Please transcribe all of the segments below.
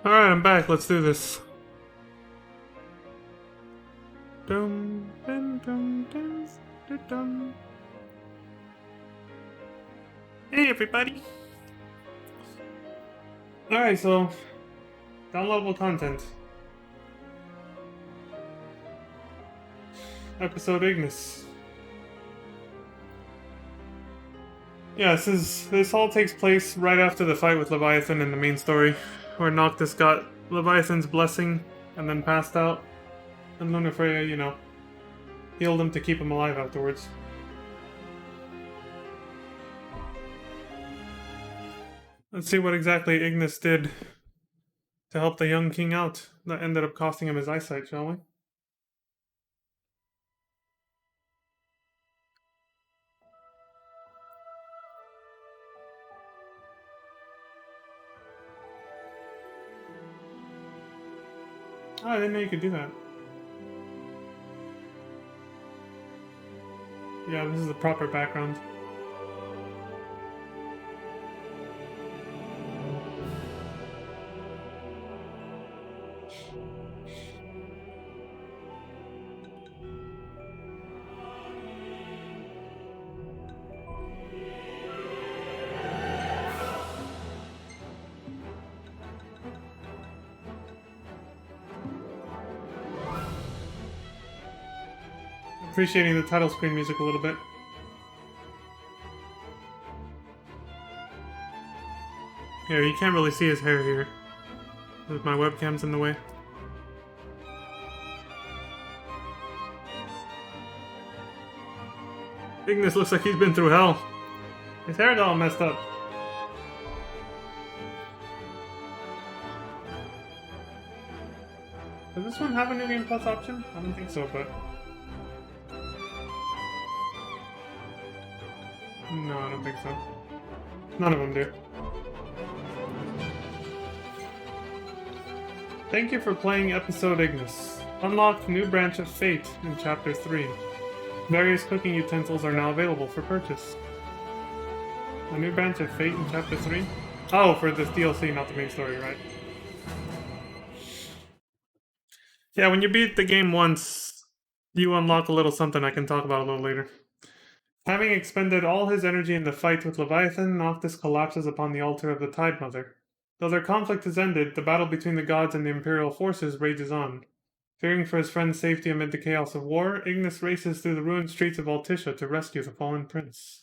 Alright, I'm back. Let's do this. Dum, dum, dum, dum, dum, dum. Hey, everybody. Alright, so downloadable content. Episode Ignis. Yeah, this all takes place right after the fight with Leviathan in the main story, where Noctis got Leviathan's blessing and then passed out, and Lunafreya, healed him to keep him alive afterwards. Let's see what exactly Ignis did to help the young king out. That ended up costing him his eyesight, shall we? Oh, I didn't know you could do that. Yeah, this is the proper background. Appreciating the title screen music a little bit. Here, you can't really see his hair here. My webcam's in the way. Ignis looks like he's been through hell. His hair's all messed up. Does this one have a New Game Plus option? I don't think so, but... No, I don't think so. None of them do. Thank you for playing episode Ignis. Unlock New Branch of Fate in Chapter 3. Various cooking utensils are now available for purchase. A New Branch of Fate in Chapter 3? Oh, for this DLC, not the main story, right? Yeah, when you beat the game once, you unlock a little something I can talk about a little later. Having expended all his energy in the fight with Leviathan, Noctis collapses upon the altar of the Tide Mother. Though their conflict has ended, the battle between the gods and the Imperial forces rages on. Fearing for his friend's safety amid the chaos of war, Ignis races through the ruined streets of Altissia to rescue the fallen prince.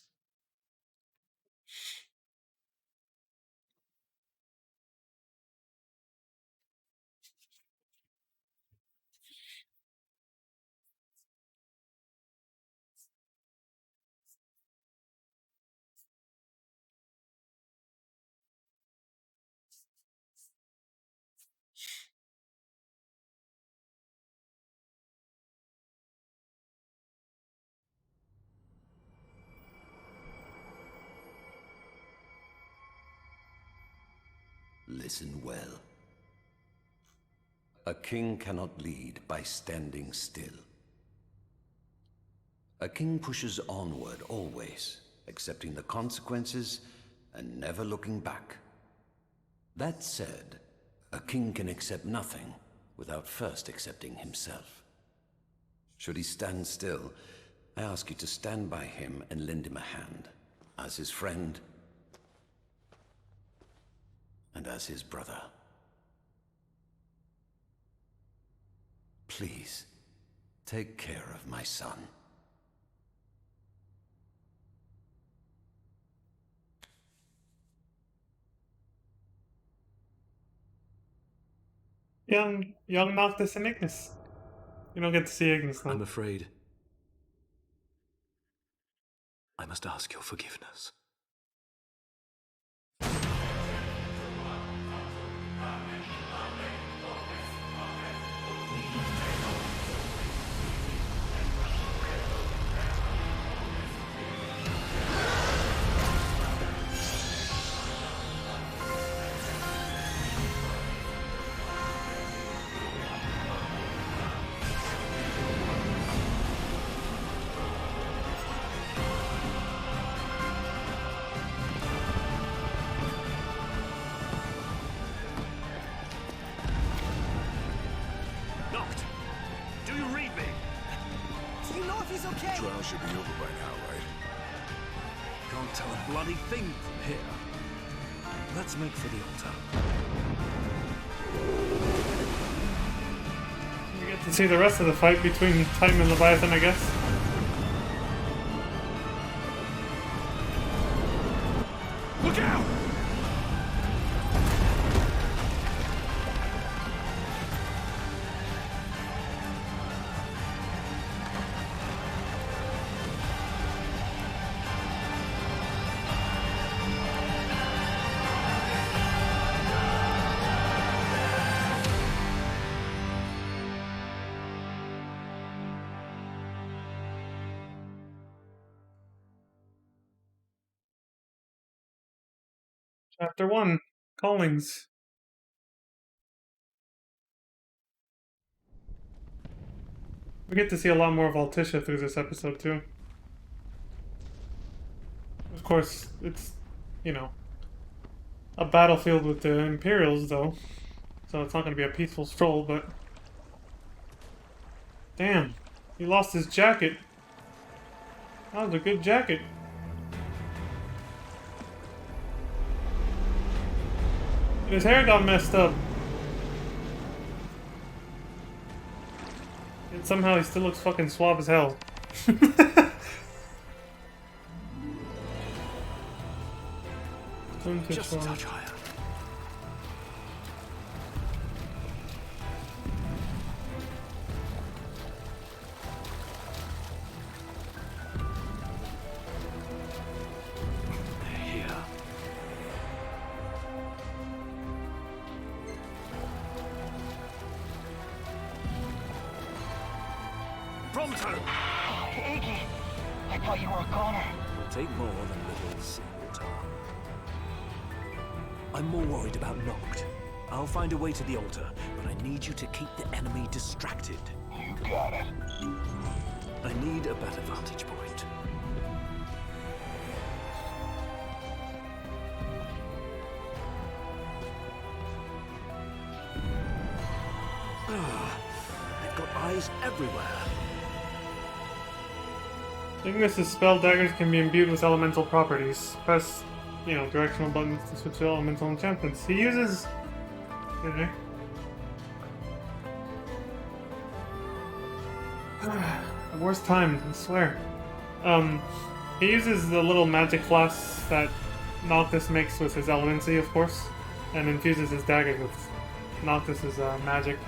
Listen well. A king cannot lead by standing still. A king pushes onward always, accepting the consequences and never looking back. That said, a king can accept nothing without first accepting himself. Should he stand still, I ask you to stand by him and lend him a hand, as his friend and as his brother. Please, take care of my son. Young Noctis and Ignis. You don't get to see Ignis though. I'm afraid I must ask your forgiveness. bloody thing from here. Let's make for the altar. We get to see the rest of the fight between Titan and Leviathan, I guess. Look out! Chapter 1, Callings. We get to see a lot more of Altissia through this episode, too. Of course, it's, you know, a battlefield with the Imperials, though. So it's not going to be a peaceful stroll, but... Damn, he lost his jacket. That was a good jacket. His hair got messed up. And somehow he still looks fucking suave as hell. Just a touch higher. Here. Pronto! Iggy, I thought you were a goner. It'll take more than little single time. I'm more worried about Noct. I'll find a way to the altar, but I need you to keep the enemy distracted. You got it. I need a better vantage point. They've got eyes everywhere. Ignis' spell daggers can be imbued with elemental properties. Press, you know, directional buttons to switch to elemental enchantments. He uses... Okay. The worst time, I swear. He uses the little magic flasks that Noctis makes with his elemency, of course, and infuses his daggers with Noctis' magic.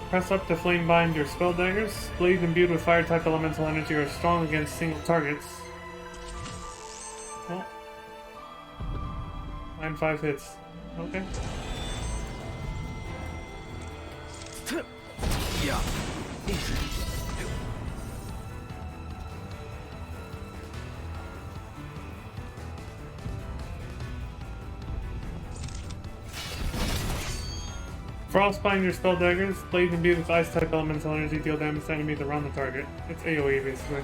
Press up to flame bind your spell daggers. Blades imbued with fire type elemental energy are strong against single targets. Oh. Mine 5 hits. Okay. Yeah. Frostbind your spell daggers. Blades imbued with ice type elemental energy deal damage to enemies around the target. It's AoE basically.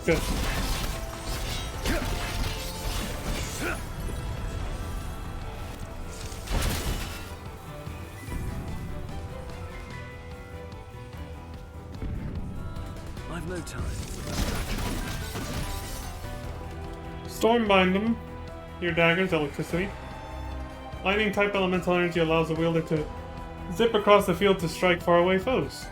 Good. I've no time. Stormbind them. Your daggers, electricity. Lightning type elemental energy allows the wielder to zip across the field to strike faraway foes.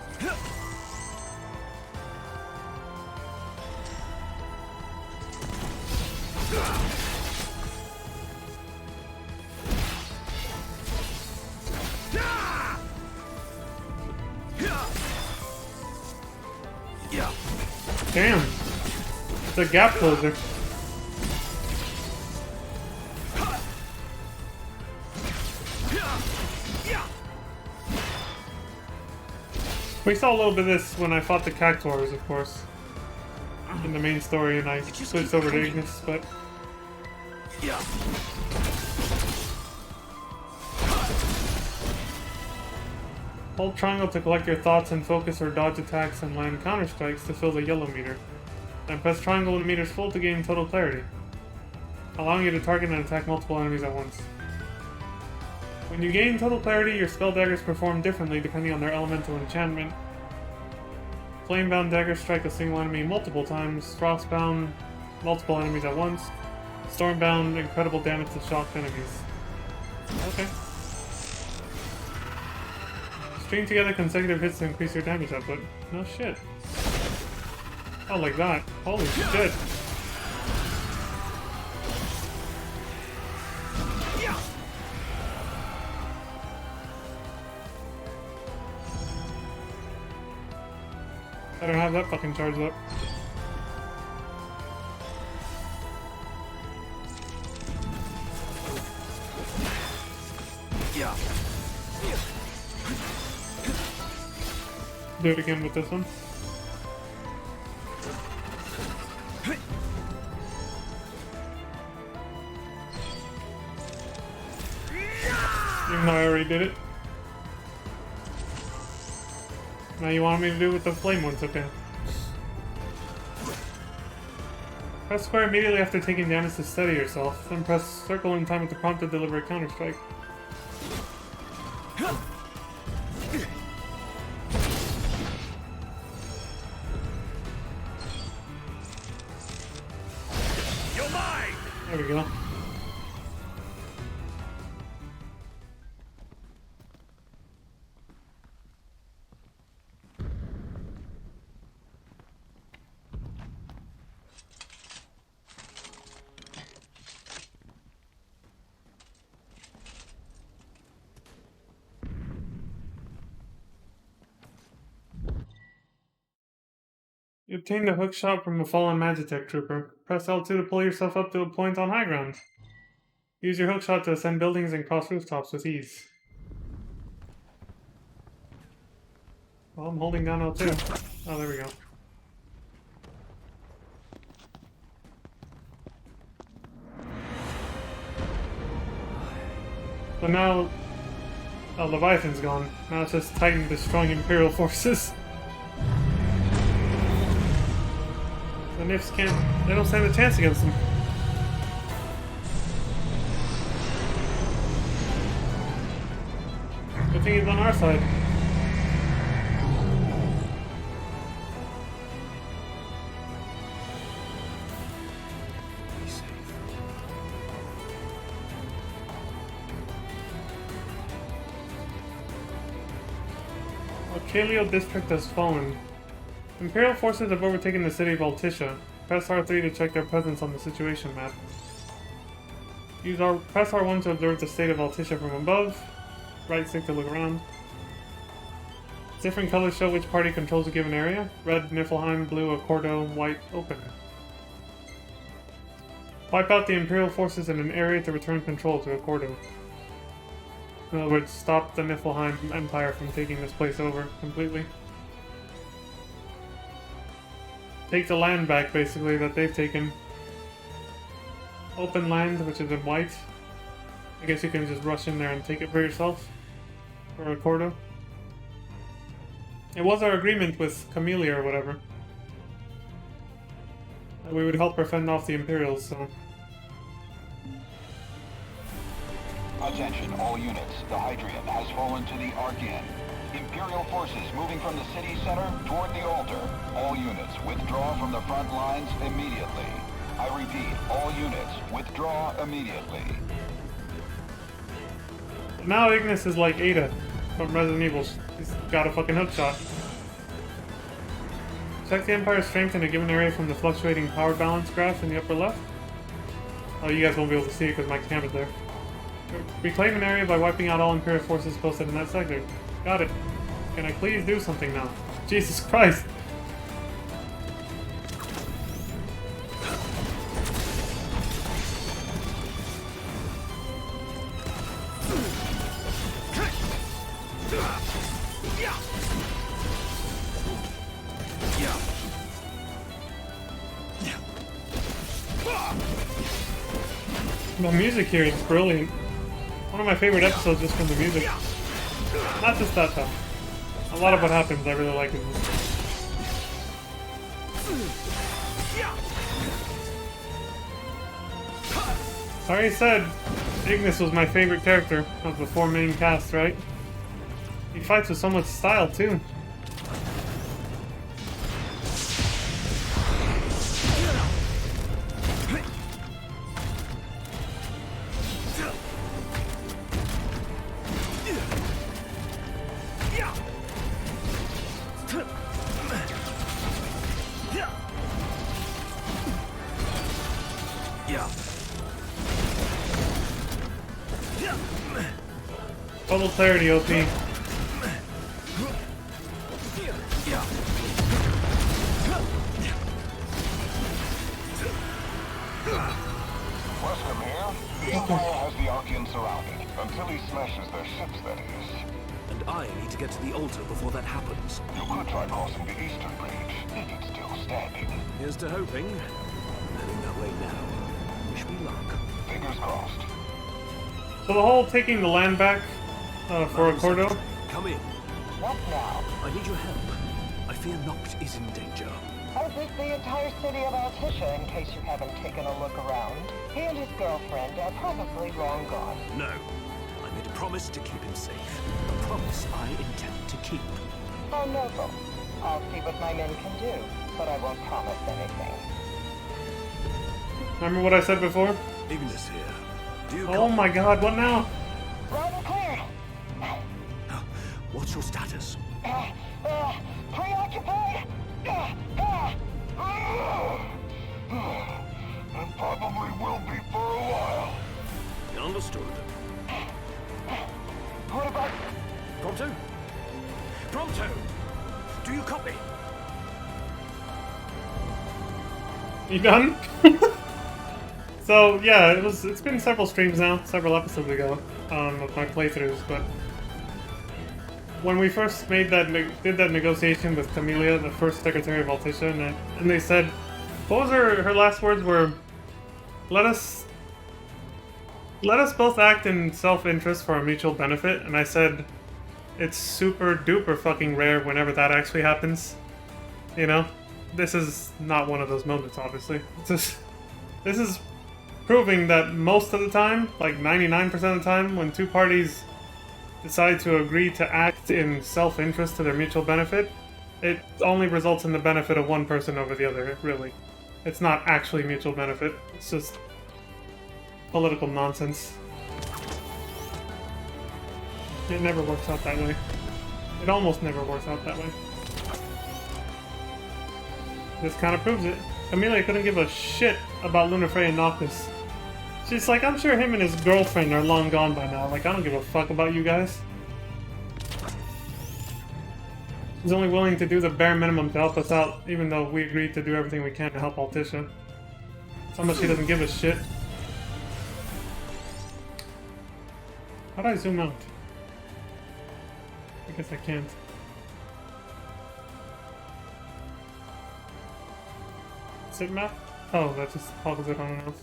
Damn. It's a gap closer. We saw a little bit of this when I fought the Cactuars, of course, in the main story, and I switched over to Ignis, but... Hold triangle to collect your thoughts and focus or dodge attacks and land counter strikes to fill the yellow meter. Then press triangle when the meter is full to gain total clarity, allowing you to target and attack multiple enemies at once. When you gain total clarity, your spell daggers perform differently depending on their elemental enchantment Flamebound daggers strike a single enemy multiple times. Frostbound, multiple enemies at once. Stormbound, incredible damage to shocked enemies. Okay. String together consecutive hits to increase your damage output. No shit. Oh, like that. Holy shit. I don't have that fucking charged up. Yeah. Do it again with this one. Even though I already did it. Now you want me to do it with the flame ones, okay. Press square immediately after taking damage to steady yourself, then press circle in time with the prompt to deliver a counter-strike. You're mine! There we go. You obtained a hookshot from a fallen Magitech trooper. Press L2 to pull yourself up to a point on high ground. Use your hookshot to ascend buildings and cross rooftops with ease. Well, I'm holding down L2. Oh, there we go. So now... Oh, Leviathan's gone. Now it's just Titan destroying Imperial forces. The Nifs can't... They don't stand a chance against them. Good thing he's on our side. Be safe. Kaleo district has fallen. Imperial forces have overtaken the city of Altissia. Press R3 to check their presence on the situation map. Press R1 to observe the state of Altissia from above. Right stick to look around. Different colors show which party controls a given area. Red, Niflheim, blue, Accordo, white, open. Wipe out the Imperial forces in an area to return control to Accordo. In other words, stop the Niflheim Empire from taking this place over completely. Take the land back, basically, that they've taken. Open land, which is in white. I guess you can just rush in there and take it for yourself. Or Accordo. It was our agreement with Camellia or whatever. That we would help her fend off the Imperials, so... Attention, all units. The Hydrian has fallen to the Archean. Imperial forces moving from the city center toward the altar. All units, withdraw from the front lines immediately. I repeat, all units, withdraw immediately. Now Ignis is like Ada from Resident Evil. He's got a fucking hookshot. Check the Empire's strength in a given area from the fluctuating power balance graph in the upper left. Oh, you guys won't be able to see it because my camera's there. Reclaim an area by wiping out all Imperial forces posted in that sector. Got it. Can I please do something now? Jesus Christ! The music here is brilliant. One of my favorite episodes just from the music. Not just that though. A lot of what happens I really like in this. I already said Ignis was my favorite character of the four main cast, right? He fights with so much style too. Total clarity, OP. Weskham here. The Empire has the Archean surrounded. Until he smashes their ships, that is. And I need to get to the altar before that happens. You could try crossing the Eastern Bridge, if it's still standing. Here's to hoping. I'm heading that way now. Wish me luck. Fingers crossed. So the whole taking the land back for Accordo. Come in. What now? I need your help. I fear Noct is in danger. As is the entire city of Altissia, in case you haven't taken a look around. He and his girlfriend are probably long gone. No. I made a promise to keep him safe. A promise I intend to keep. How noble. I'll see what my men can do, but I won't promise anything. Remember what I said before? Ignis here. Do you Oh my god, what now? Loud and clear! What's your status? Preoccupied? And probably will be for a while. Understood. What about... Prompto? Prompto! Do you copy? You done? So yeah, it's been several streams now, several episodes ago, of my playthroughs, but when we first did that negotiation with Camellia, the first Secretary of Altissia, and they said, what was her last words were, let us both act in self-interest for our mutual benefit, and I said, it's super duper fucking rare whenever that actually happens, you know? This is not one of those moments, obviously. This is proving that most of the time, like 99% of the time, when two parties decide to agree to act in self-interest to their mutual benefit, it only results in the benefit of one person over the other, really. It's not actually mutual benefit, it's just political nonsense. It never works out that way. It almost never works out that way. This kind of proves it. Camellia couldn't give a shit about Lunafre and Noctis. She's like, I'm sure him and his girlfriend are long gone by now. Like, I don't give a fuck about you guys. She's only willing to do the bare minimum to help us out, even though we agreed to do everything we can to help Altissia. So much she doesn't give a shit. How do I zoom out? I guess I can't. Sit map? Oh, that just toggles it on and off.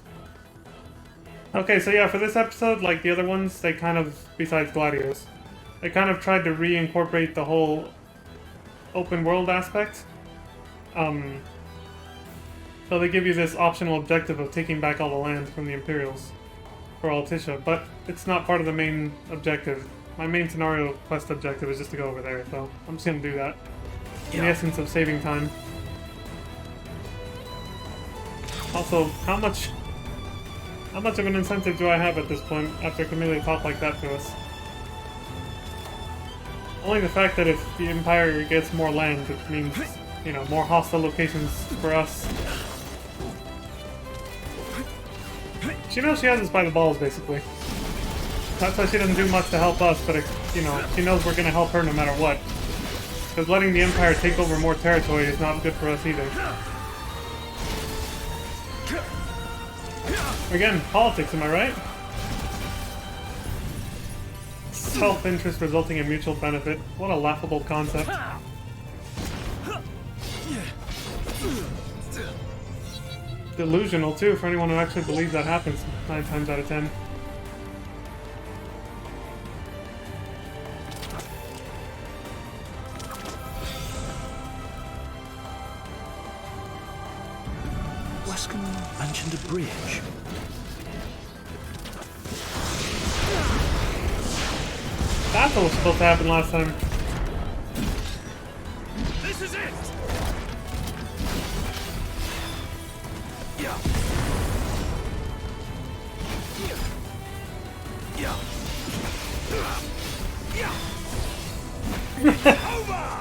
Okay, so yeah, for this episode, like the other ones, they kind of, besides Gladios, they kind of tried to reincorporate the whole open world aspect. So they give you this optional objective of taking back all the land from the Imperials for Altissia, but it's not part of the main objective. My main scenario quest objective is just to go over there, so I'm just gonna do that. In the essence of saving time. Also, how much of an incentive do I have at this point after Camellia talked like that to us? Only the fact that if the Empire gets more land, it means, you know, more hostile locations for us. She knows she has us by the balls, basically. That's why she doesn't do much to help us, but, you know, she knows we're gonna help her no matter what. Because letting the Empire take over more territory is not good for us either. Again, politics, am I right? Self-interest resulting in mutual benefit. What a laughable concept. Delusional, too, for anyone who actually believes that happens 9 times out of 10. Weskham mentioned a bridge. That's what was supposed to happen last time. This is it! Yeah.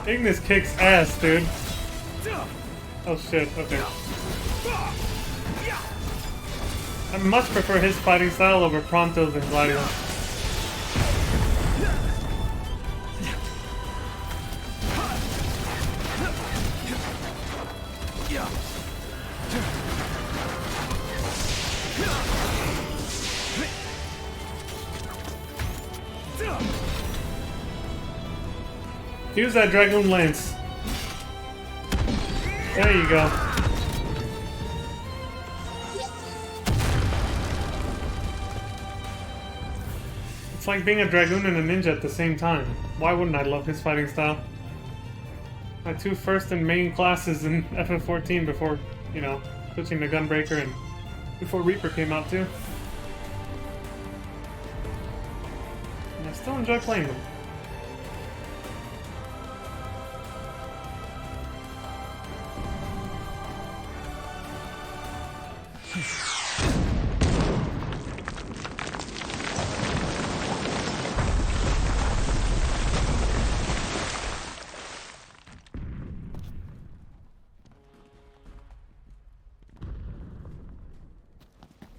Ignis kicks ass, dude. Oh shit, okay. I much prefer his fighting style over Prompto's and Gladius. Use that Dragoon Lance. There you go. It's like being a Dragoon and a ninja at the same time. Why wouldn't I love his fighting style? My two first and main classes in FF14 before, you know, switching to Gunbreaker and before Reaper came out too. And I still enjoy playing them.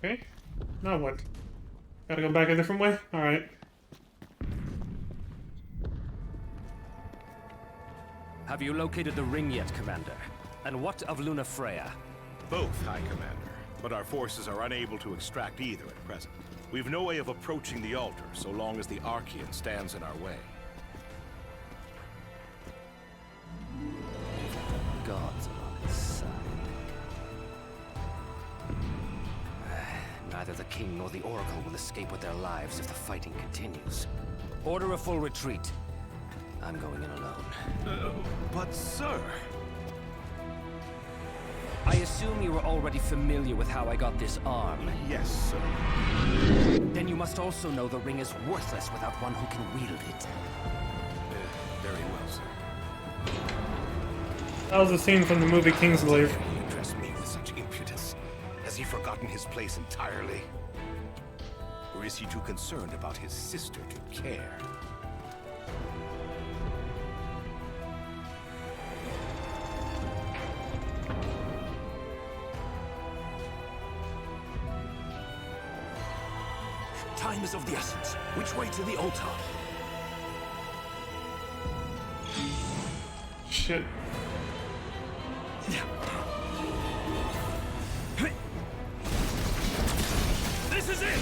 Okay, now what? Gotta go back a different way? Alright. Have you located the ring yet, Commander? And what of Luna Freya? Both, High Commander. But our forces are unable to extract either at present. We've no way of approaching the altar so long as the Archean stands in our way. Gods are on its side. Neither the King nor the Oracle will escape with their lives if the fighting continues. Order a full retreat. I'm going in alone. But sir... I assume you are already familiar with how I got this arm. Yes, sir. Then you must also know the ring is worthless without one who can wield it. Very well, sir. That was a scene from the movie Kingsglaive. Can you address me with such impudence? Has he forgotten his place entirely? Or is he too concerned about his sister to care? Time is of the essence. Which way to the altar? Shit. This is it!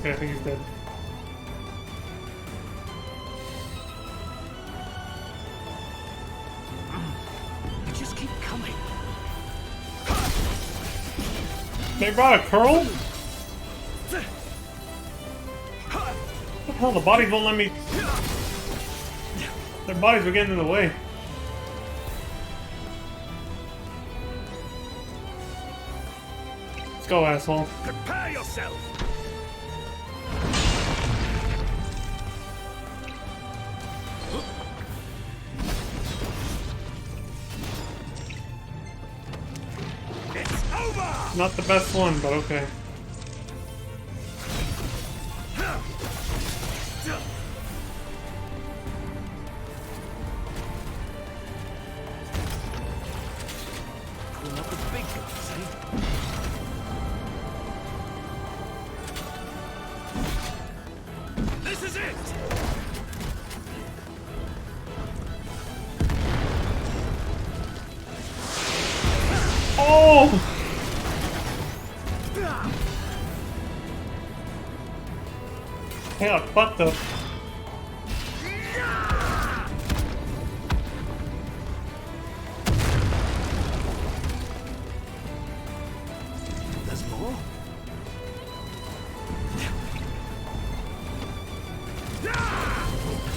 Okay, I think he's dead. You just keep coming. They brought a curl? What the hell? The bodies won't let me. Their bodies were getting in the way. Let's go, asshole. Prepare yourself! It's over! Not the best one, but okay. Pulling up the big guns, eh? This is it! Oh! I got fucked up. There's more?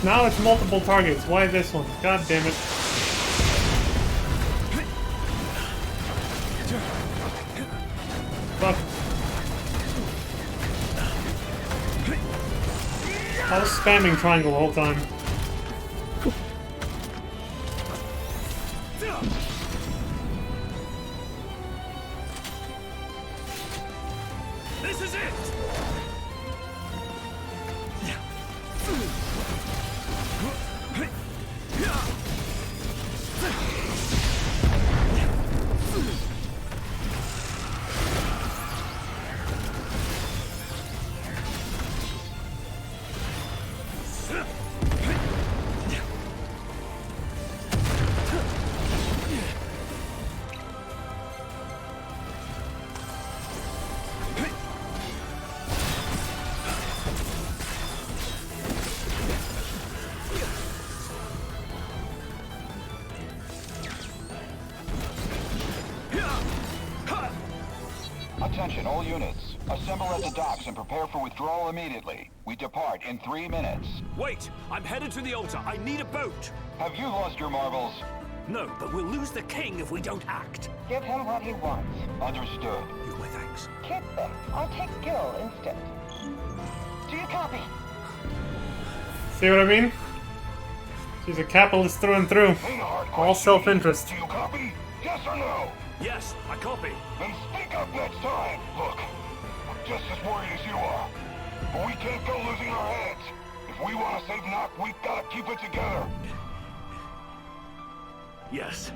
Now it's multiple targets. Why this one? God damn it. Fuck. I was spamming triangle the whole time. This is it! Attention, all units. Assemble at the docks and prepare for withdrawal immediately. We depart in 3 minutes. Wait! I'm headed to the altar. I need a boat! Have you lost your marbles? No, but we'll lose the king if we don't act. Give him what he wants. Understood. You've my thanks. Keep them. I'll take Gil instead. Do you copy? See what I mean? She's a capitalist through and through. All self-interest. Do you copy? Yes or no? Yes, I copy. Then speak up next time. Look, I'm just as worried as you are. But we can't go losing our heads. If we want to save Nock, we've got to keep it together. Yes.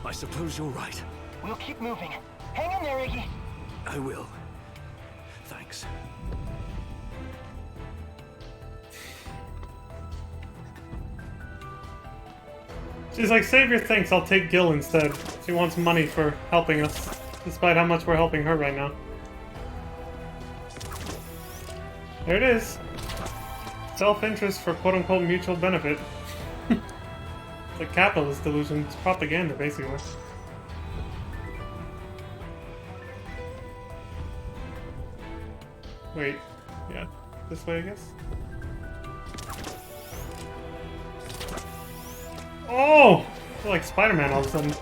I suppose you're right. We'll keep moving. Hang in there, Iggy. I will. Thanks. She's like, save your thanks, I'll take Gil instead. She wants money for helping us, despite how much we're helping her right now. There it is. Self-interest for quote-unquote mutual benefit. The capitalist delusion. It's propaganda, basically. Wait. Yeah. This way, I guess? Oh! I feel like Spider-Man all of a sudden.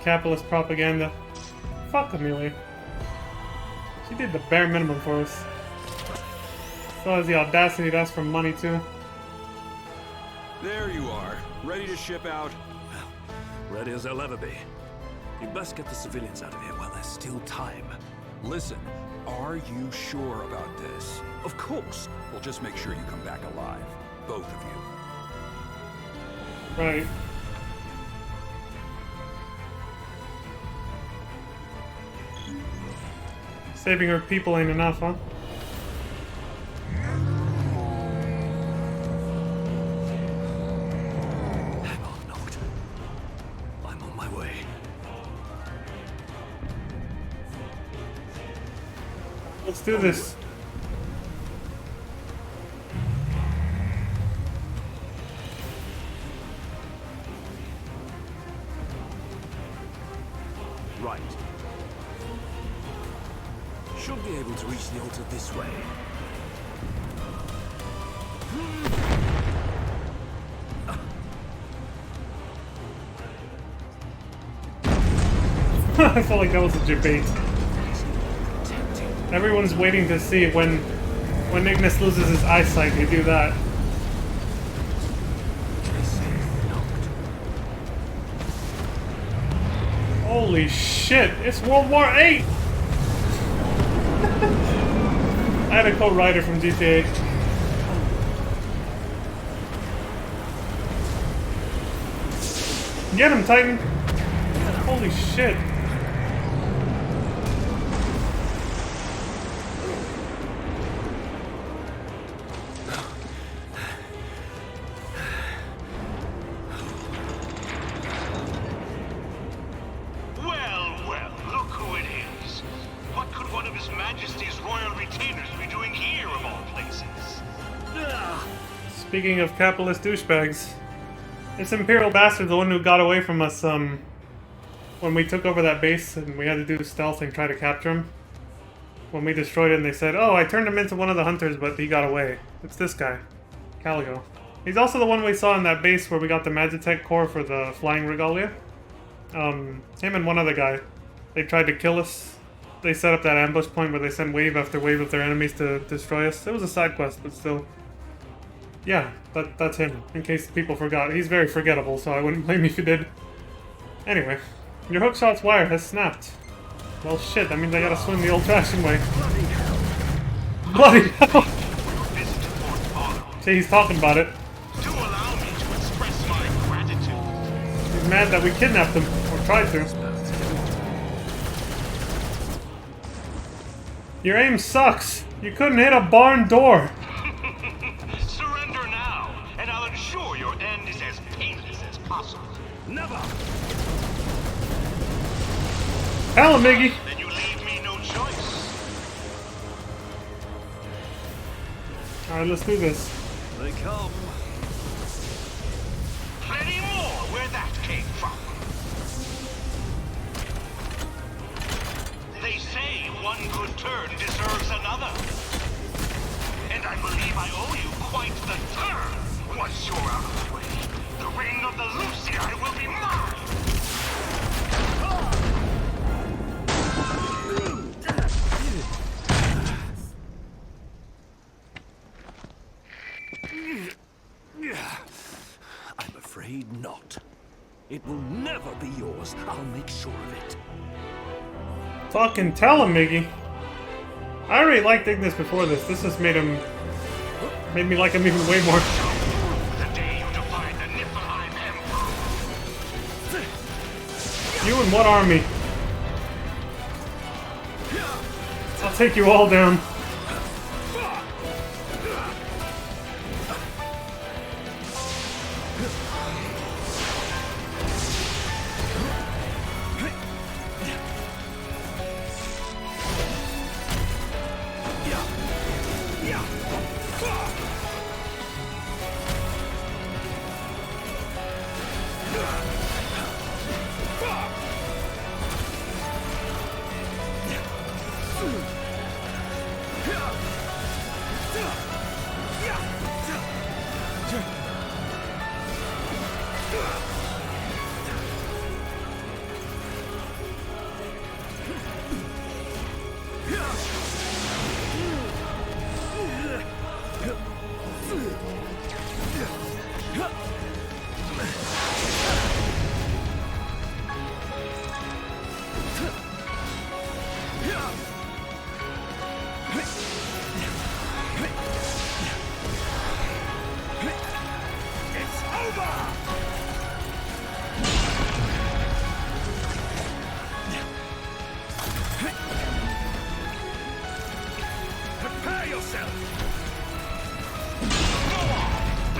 Capitalist propaganda. Fuck Amelia. She did the bare minimum for us. Still has the audacity to ask for money, too. There you are, ready to ship out. Ready as I'll ever be. You'd best get the civilians out of here while there's still time. Listen, are you sure about this? Of course. Well, just make sure you come back alive. Both of you. Right. Saving her people ain't enough, huh? Hang on, Noct. I'm on my way. Let's do this. Right. Should be able to reach the altar this way. I felt like that was a debate. Everyone's waiting to see when Ignis loses his eyesight, they do that. Holy shit, it's World War VIII! I had a co-writer from GTA. Get him, Titan! Holy shit. Well, look who it is. What could one of His Majesty's royal retainers be doing here, of all places? Speaking of capitalist douchebags, this Imperial bastard's the one who got away from us, when we took over that base and we had to do stealth and try to capture him. When we destroyed it and they said, oh, I turned him into one of the hunters, but he got away. It's this guy, Caligo. He's also the one we saw in that base where we got the Magitech core for the flying regalia. Him and one other guy. They tried to kill us. They set up that ambush point where they sent wave after wave of their enemies to destroy us. It was a side quest, but still. Yeah, that's him, in case people forgot. He's very forgettable, so I wouldn't blame you if you did. Anyway, your hookshot's wire has snapped. Well, shit, that means I gotta swim the old-fashioned way. Bloody hell! See, he's talking about it. Do allow me to express my gratitude. He's mad that we kidnapped him, or tried to. Your aim sucks! You couldn't hit a barn door! Surrender now, and I'll ensure your end is as painless as possible. Never! Tell him, Iggy! Then you leave me no choice. Alright, let's do this. They come. Plenty more where that came from. They say one good turn deserves another. And I believe I owe you quite the turn. Once you're out of the way, the reign of the Lucian will be mine! I'm afraid not. It will never be yours. I'll make sure of it. Fucking tell him, Miggy. I already liked Ignis before this. This just made me like him even way more. The day you defied the Niflheim Empire. You and what army? I'll take you all down.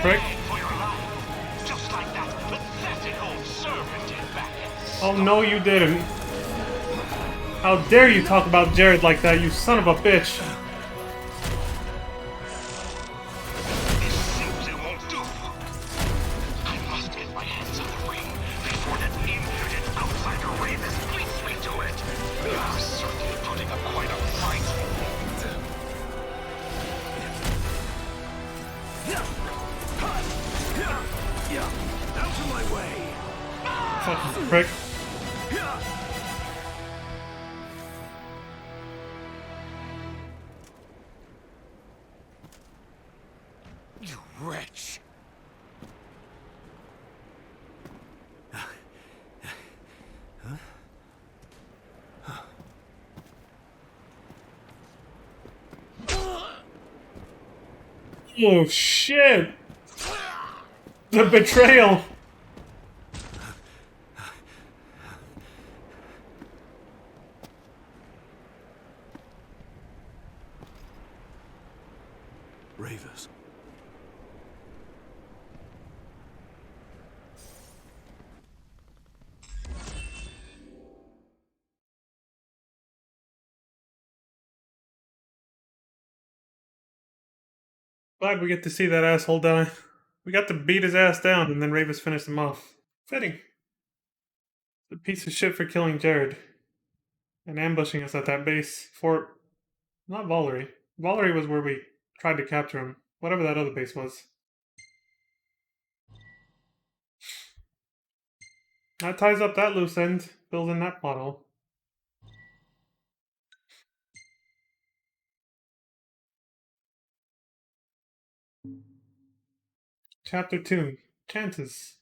Prick. Just like that pathetic old servant in back. Oh no, you didn't. How dare you talk about Jared like that, you son of a bitch. This seems it won't do. I must get my hands on the ring before that impudent outsider Ravis fleets me to it. You're certainly putting up quite a fight. Out of my way! Fucking prick. You wretch! Oh shit! The betrayal! Ravers. Glad we get to see that asshole die. We got to beat his ass down and then Ravis finished him off. Fitting. The piece of shit for killing Jared. And ambushing us at that base. Fort. Not Valerie. Valerie was where we tried to capture him. Whatever that other base was. That ties up that loose end. Fills in that pothole. Chapter 2. Chances.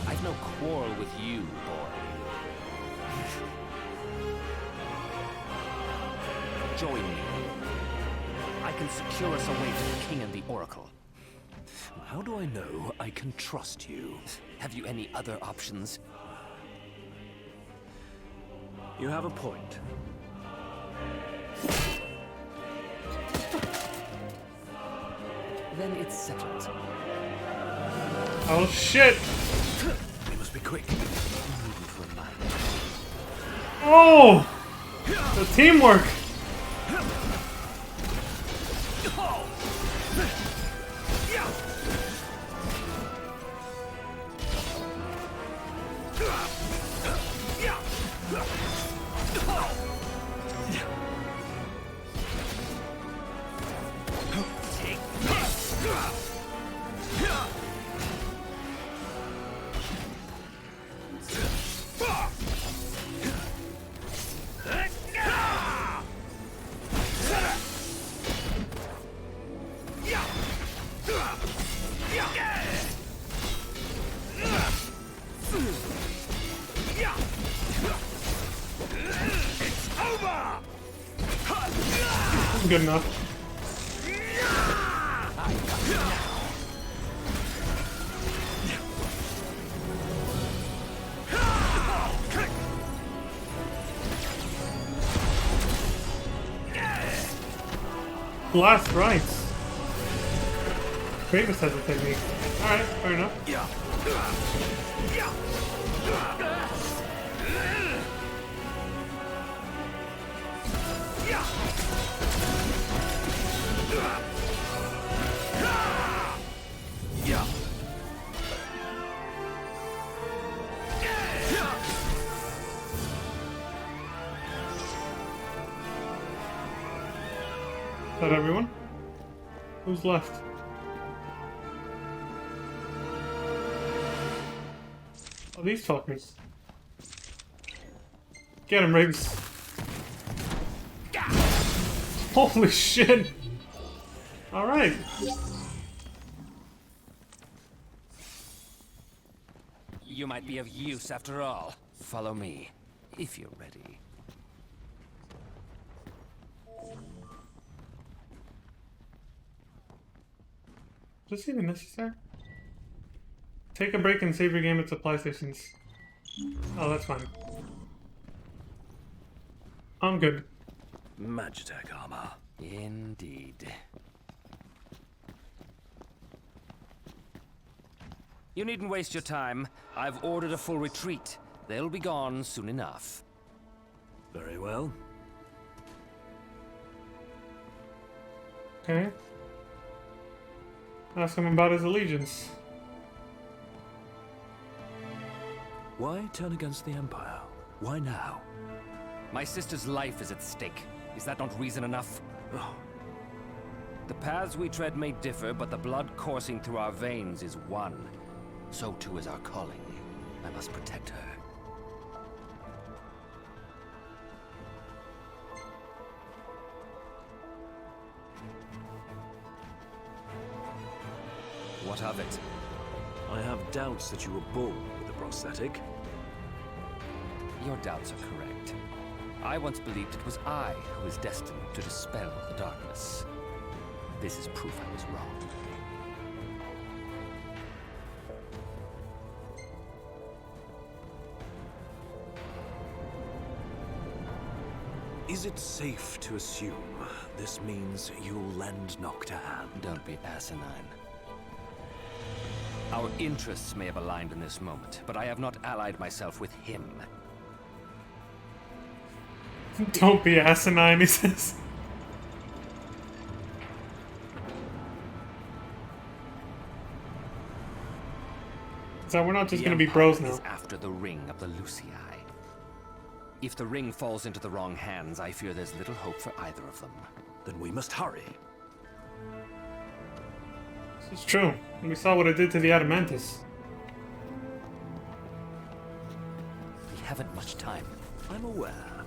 I've no quarrel with you, boy. Join me. I can secure us a way to the King and the Oracle. How do I know I can trust you? Have you any other options? You have a point. Then it's settled. Oh shit! We must be quick. Oh! The teamwork! Good enough. Blast rights. Kratos has a technique. Alright, fair enough. Is that everyone? Who's left? Oh, these fuckers. Get him, Riggs. Holy shit! Alright. You might be of use after all. Follow me, if you're ready. Is this even necessary? Take a break and save your game at supply stations. Oh, that's fine. I'm good. Magitech armor. Indeed. You needn't waste your time. I've ordered a full retreat. They'll be gone soon enough. Very well. Okay. Ask him about his allegiance. Why turn against the Empire? Why now? My sister's life is at stake. Is that not reason enough? Oh, The paths we tread may differ, but the blood coursing through our veins is one. So too is our calling. I must protect her. What of it? I have doubts that you were born with a prosthetic. Your doubts are correct. I once believed it was I who was destined to dispel the darkness. This is proof I was wrong. Is it safe to assume this means you'll lend Noct a hand? Don't be asinine. Our interests may have aligned in this moment, but I have not allied myself with him. Don't be asinine, he says. So we're not just gonna be bros now. Is after the ring of the Lucii. If the ring falls into the wrong hands, I fear there's little hope for either of them. Then we must hurry. It's true. We saw what it did to the Adamantus. We haven't much time. I'm aware.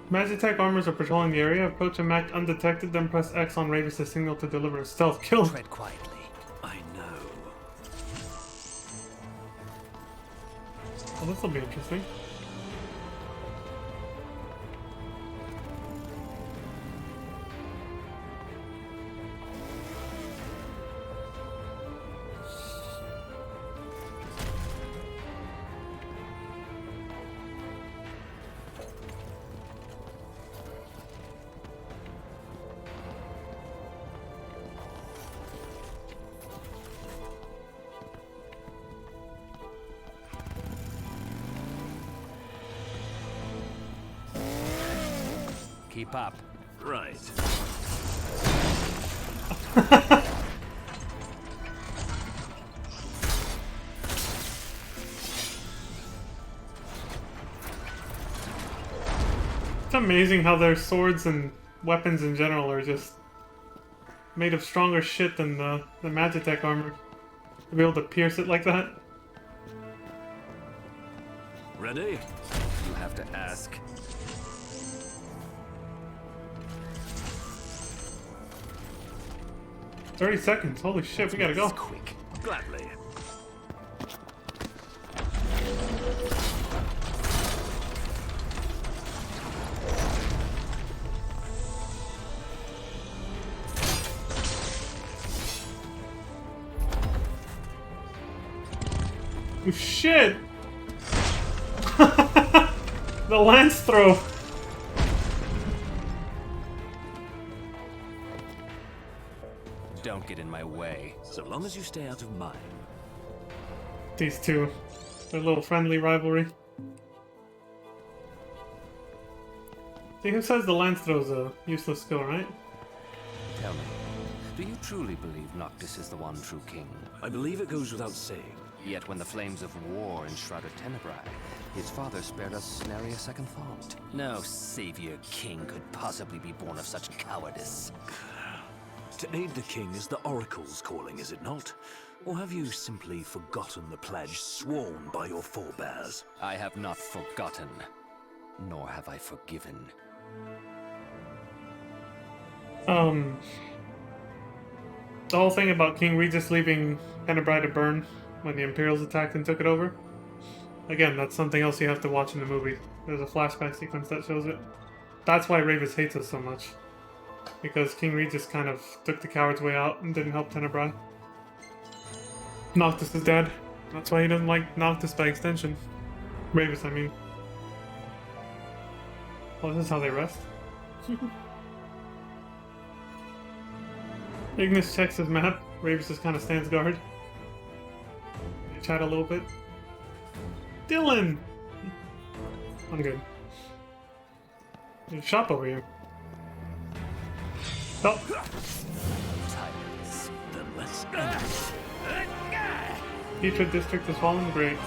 Magitech armors are patrolling the area. Approach and act undetected, then press X on Ravis to signal to deliver a stealth kill. Tread quietly. I know. Well, this will be interesting. Keep up. Right. It's amazing how their swords and weapons in general are just made of stronger shit than the Magitech armor. To be able to pierce it like that. Ready? You have to ask. "30 seconds. Holy shit, we gotta go." Quick. Gladly. Oh, shit! The lance throw. Don't get in my way. So long as you stay out of mine. These two. Their little friendly rivalry. See, who says the lance throw's a useless skill, right? Tell me, do you truly believe Noctis is the one true king? I believe it goes without saying. Yet when the flames of war enshrouded Tenebrae, his father spared us nary a second thought. No savior king could possibly be born of such cowardice. To aid the king is the Oracle's calling, is it not? Or have you simply forgotten the pledge sworn by your forebears? I have not forgotten, nor have I forgiven. The whole thing about King Regis leaving Tenebrae to burn when the Imperials attacked and took it over. Again, that's something else you have to watch in the movie. There's a flashback sequence that shows it. That's why Ravis hates us so much. Because King Regis kind of took the coward's way out and didn't help Tenebrae. Noctis is dead. That's why he doesn't like Noctis by extension. Ravis, I mean. Oh, this is how they rest? Ignis checks his map. Ravis just kind of stands guard. They chat a little bit. Dylan! I'm good. There's a shop over here. Oh! Tyrants. Then let's end it. Petra district has fallen. Great.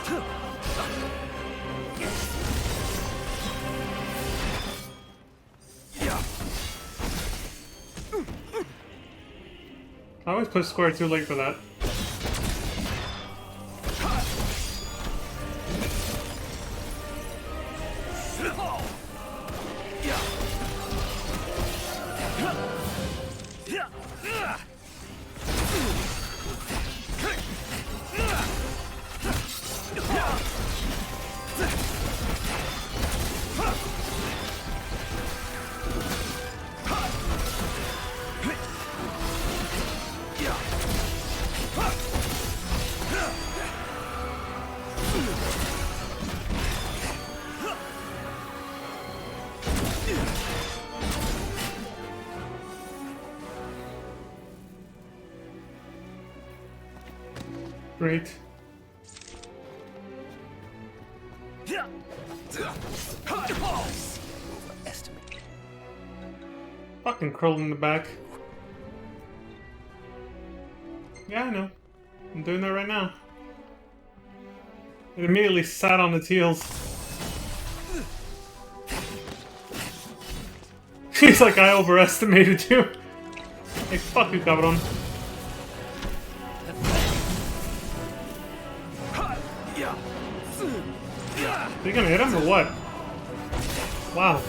I always push square too late for that. Great. Overestimate. Fucking curled in the back. Yeah, I know. I'm doing that right now. It immediately sat on its heels. He's like, I overestimated you. Hey, fuck you, cabrón. Are you gonna hit him or what? Wow.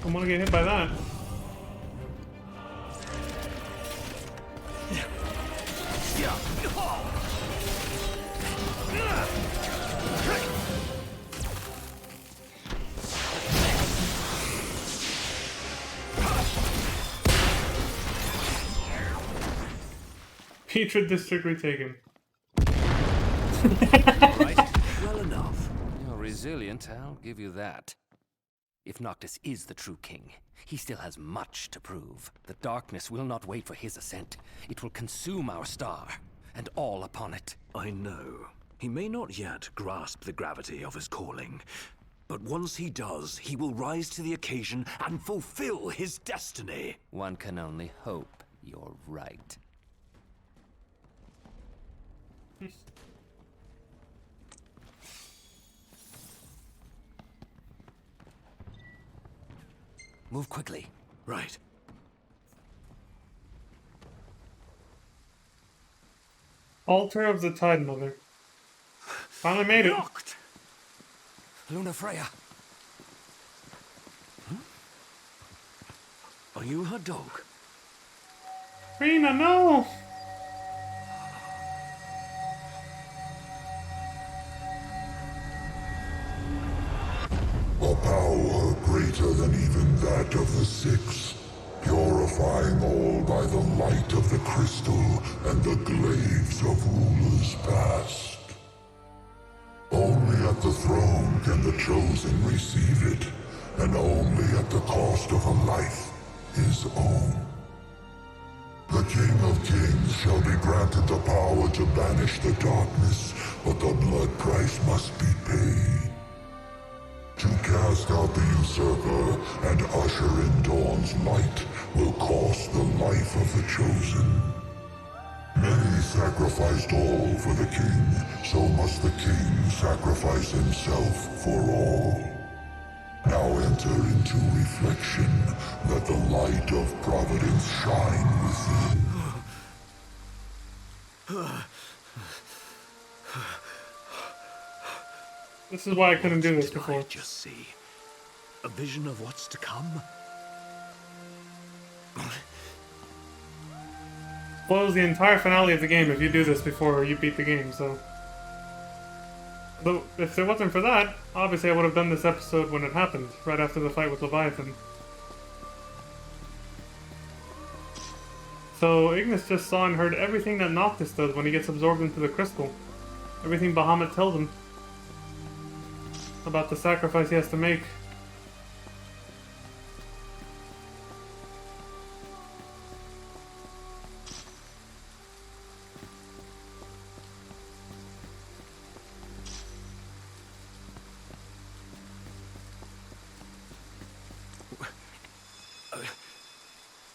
don't want to get hit by that. Petra district retaken. Right? Well enough. You're resilient, I'll give you that. If Noctis is the true king, he still has much to prove. The darkness will not wait for his ascent. It will consume our star, and all upon it. I know. He may not yet grasp the gravity of his calling, but once he does, he will rise to the occasion and fulfill his destiny. One can only hope you're right. Move quickly. Right. Altar of the Tide Mother. Finally made it. Locked! Lunafreya! Are you her dog? Rena, no! A power greater than even that of the Six, purifying all by the light of the crystal and the glaives of rulers past. Only at the throne can the chosen receive it, and only at the cost of a life, his own. The King of Kings shall be granted the power to banish the darkness, but the blood price must be paid. To cast out the usurper and usher in Dawn's light will cost the life of the chosen. Many sacrificed all for the king, so must the king sacrifice himself for all. Now enter into reflection, let the light of Providence shine within. This is why I couldn't do this Did I before. just see a vision of what's to come? Spoils the entire finale of the game if you do this before you beat the game, so... Though, if it wasn't for that, obviously I would have done this episode when it happened, right after the fight with Leviathan. So, Ignis just saw and heard everything that Noctis does when he gets absorbed into the crystal. Everything Bahamut tells him about the sacrifice he has to make.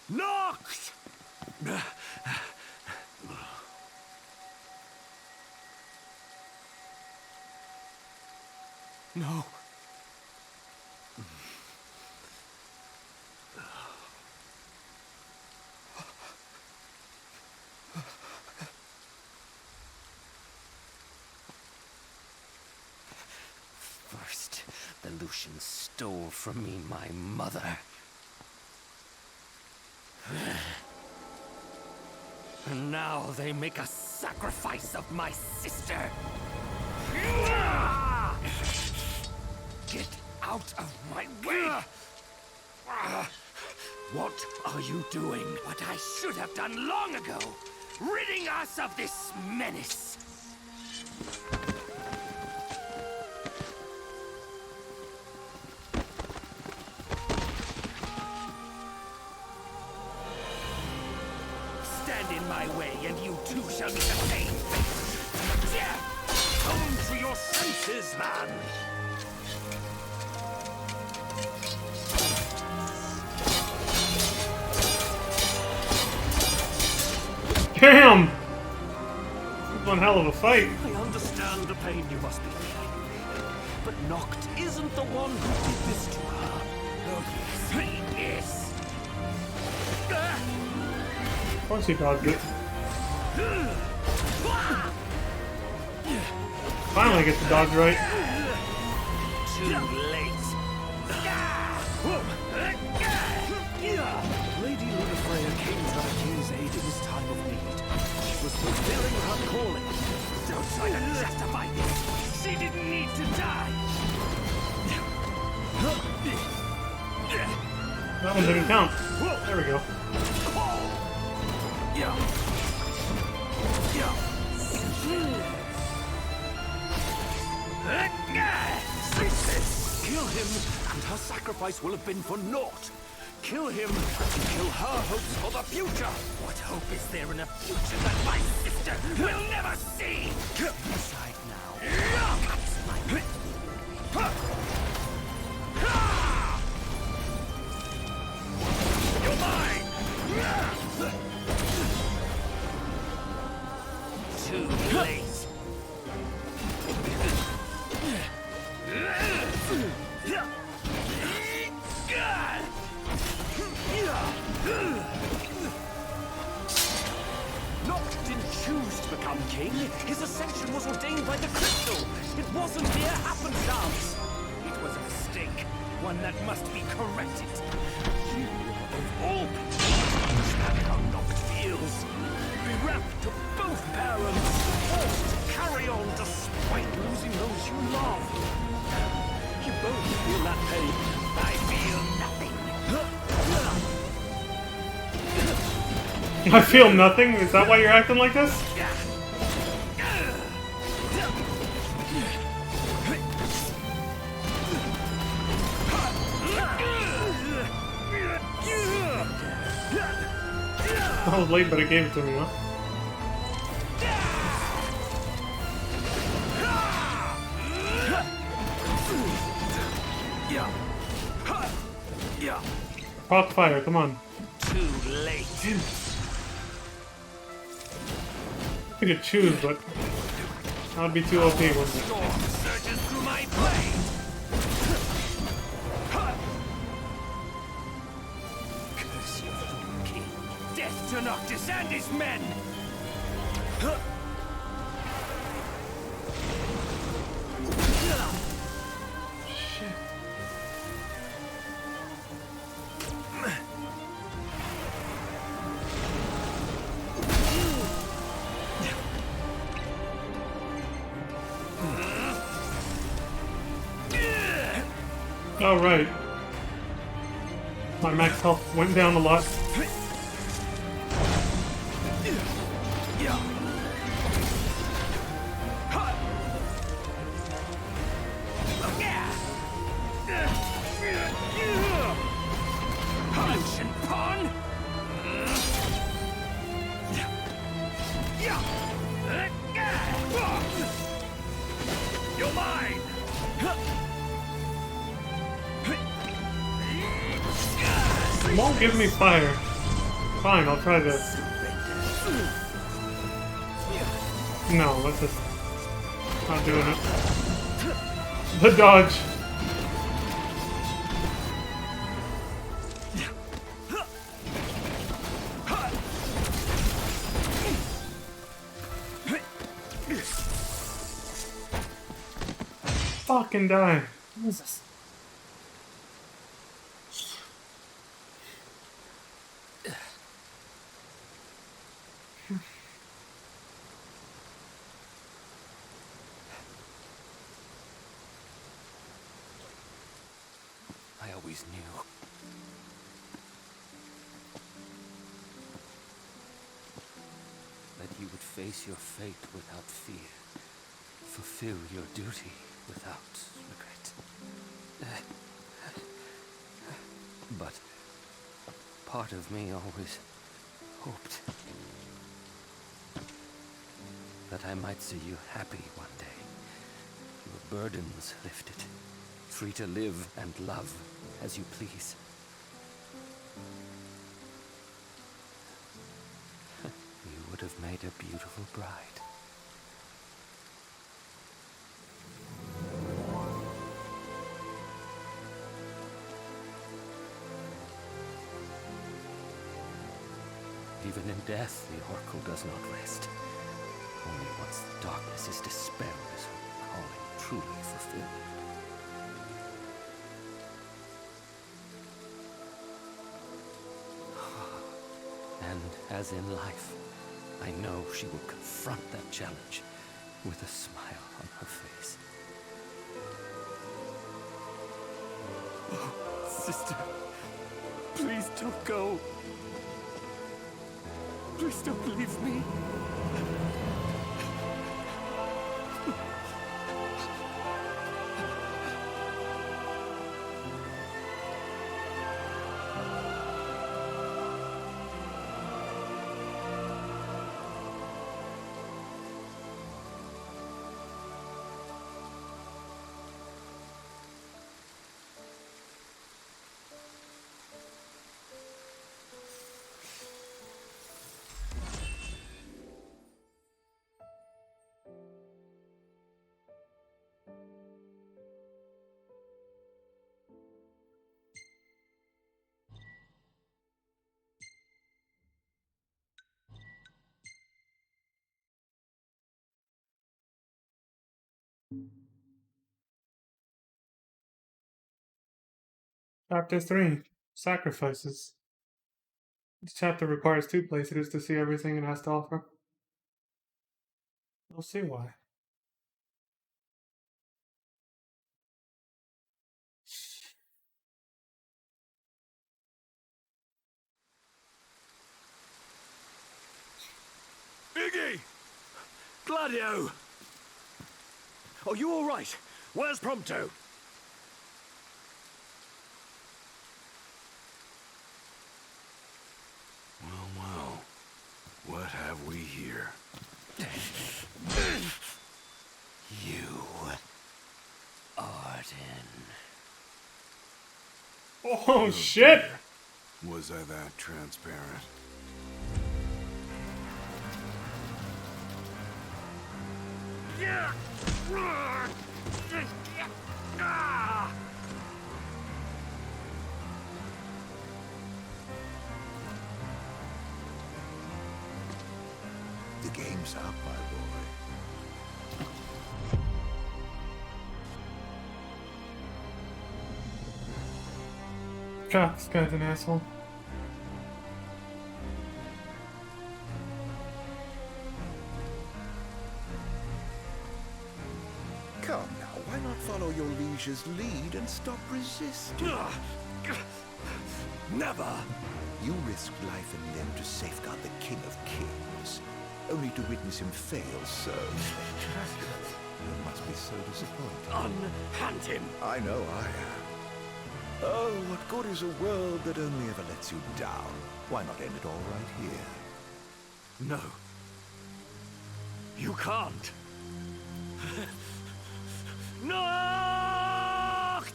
Knocked! No. First, the Lucians stole from me my mother. And now they make a sacrifice of my sister. Get out of my way! What are you doing? What I should have done long ago, ridding us of this menace. Stand in my way, and you too shall meet the same fate. Come to your senses, man! Damn! This is one hell of a fight. I understand the pain you must be feeling. But Noct isn't the one who did this to her. He is. Of course he dodged it. Finally gets the dodge right. Too late. of need. She was fulfilling her calling. Don't try to justify this. She didn't need to die. That one didn't count. There we go. Kill him, and her sacrifice will have been for naught. Kill him, and kill her hopes for the future. What hope is there in a future that my sister will never see? Decide now. That's my You're mine! too late. Noct didn't choose to become king. His ascension was ordained by the crystal. It wasn't mere happenstance. It was a mistake, one that must be corrected. You, of all people, understand how Noct feels. Bereft of both parents, forced to carry on despite losing those you love. You both feel that pain. I feel nothing. I feel nothing? Is that why you're acting like this? I was late, but it gave it to me, huh? Proc fire, come on. Too late. I could choose, but that would be too OP, wouldn't it? Storm surges through my blade. Curse you, fool king. Death to Noctis and his men. Oh, right. My max health went down a lot. Punch and pawn. You're mine! It won't give me fire. Fine, I'll try this. No, let's just not doing it. The dodge. Fucking die. What is this? I always knew. That you would face your fate without fear. Fulfill your duty without regret. But part of me always hoped that I might see you happy one day. Your burdens lifted. Free to live and love as you please. You would have made a beautiful bride. Even in death, the Oracle does not rest. Only once the darkness is dispelled is her calling truly fulfilled. And as in life, I know she will confront that challenge with a smile on her face. Oh, sister, please don't go. Please don't leave me. Chapter 3 Sacrifices. This chapter requires 2 playthroughs to see everything it has to offer. We'll see why. Iggy! Gladio! Are you all right? Where's Prompto? Well, what have we here? You, Arden. Oh shit! Was I that transparent? The game's up, my boy. God, this guy's an asshole. Come now, why not follow your liege's lead and stop resisting? Never! You risked life and limb to safeguard the King of Kings, only to witness him fail so spectacularly. You must be so disappointed. Unhand him! I know I am. Oh, what good is a world that only ever lets you down? Why not end it all right here? No. You can't. Nacht!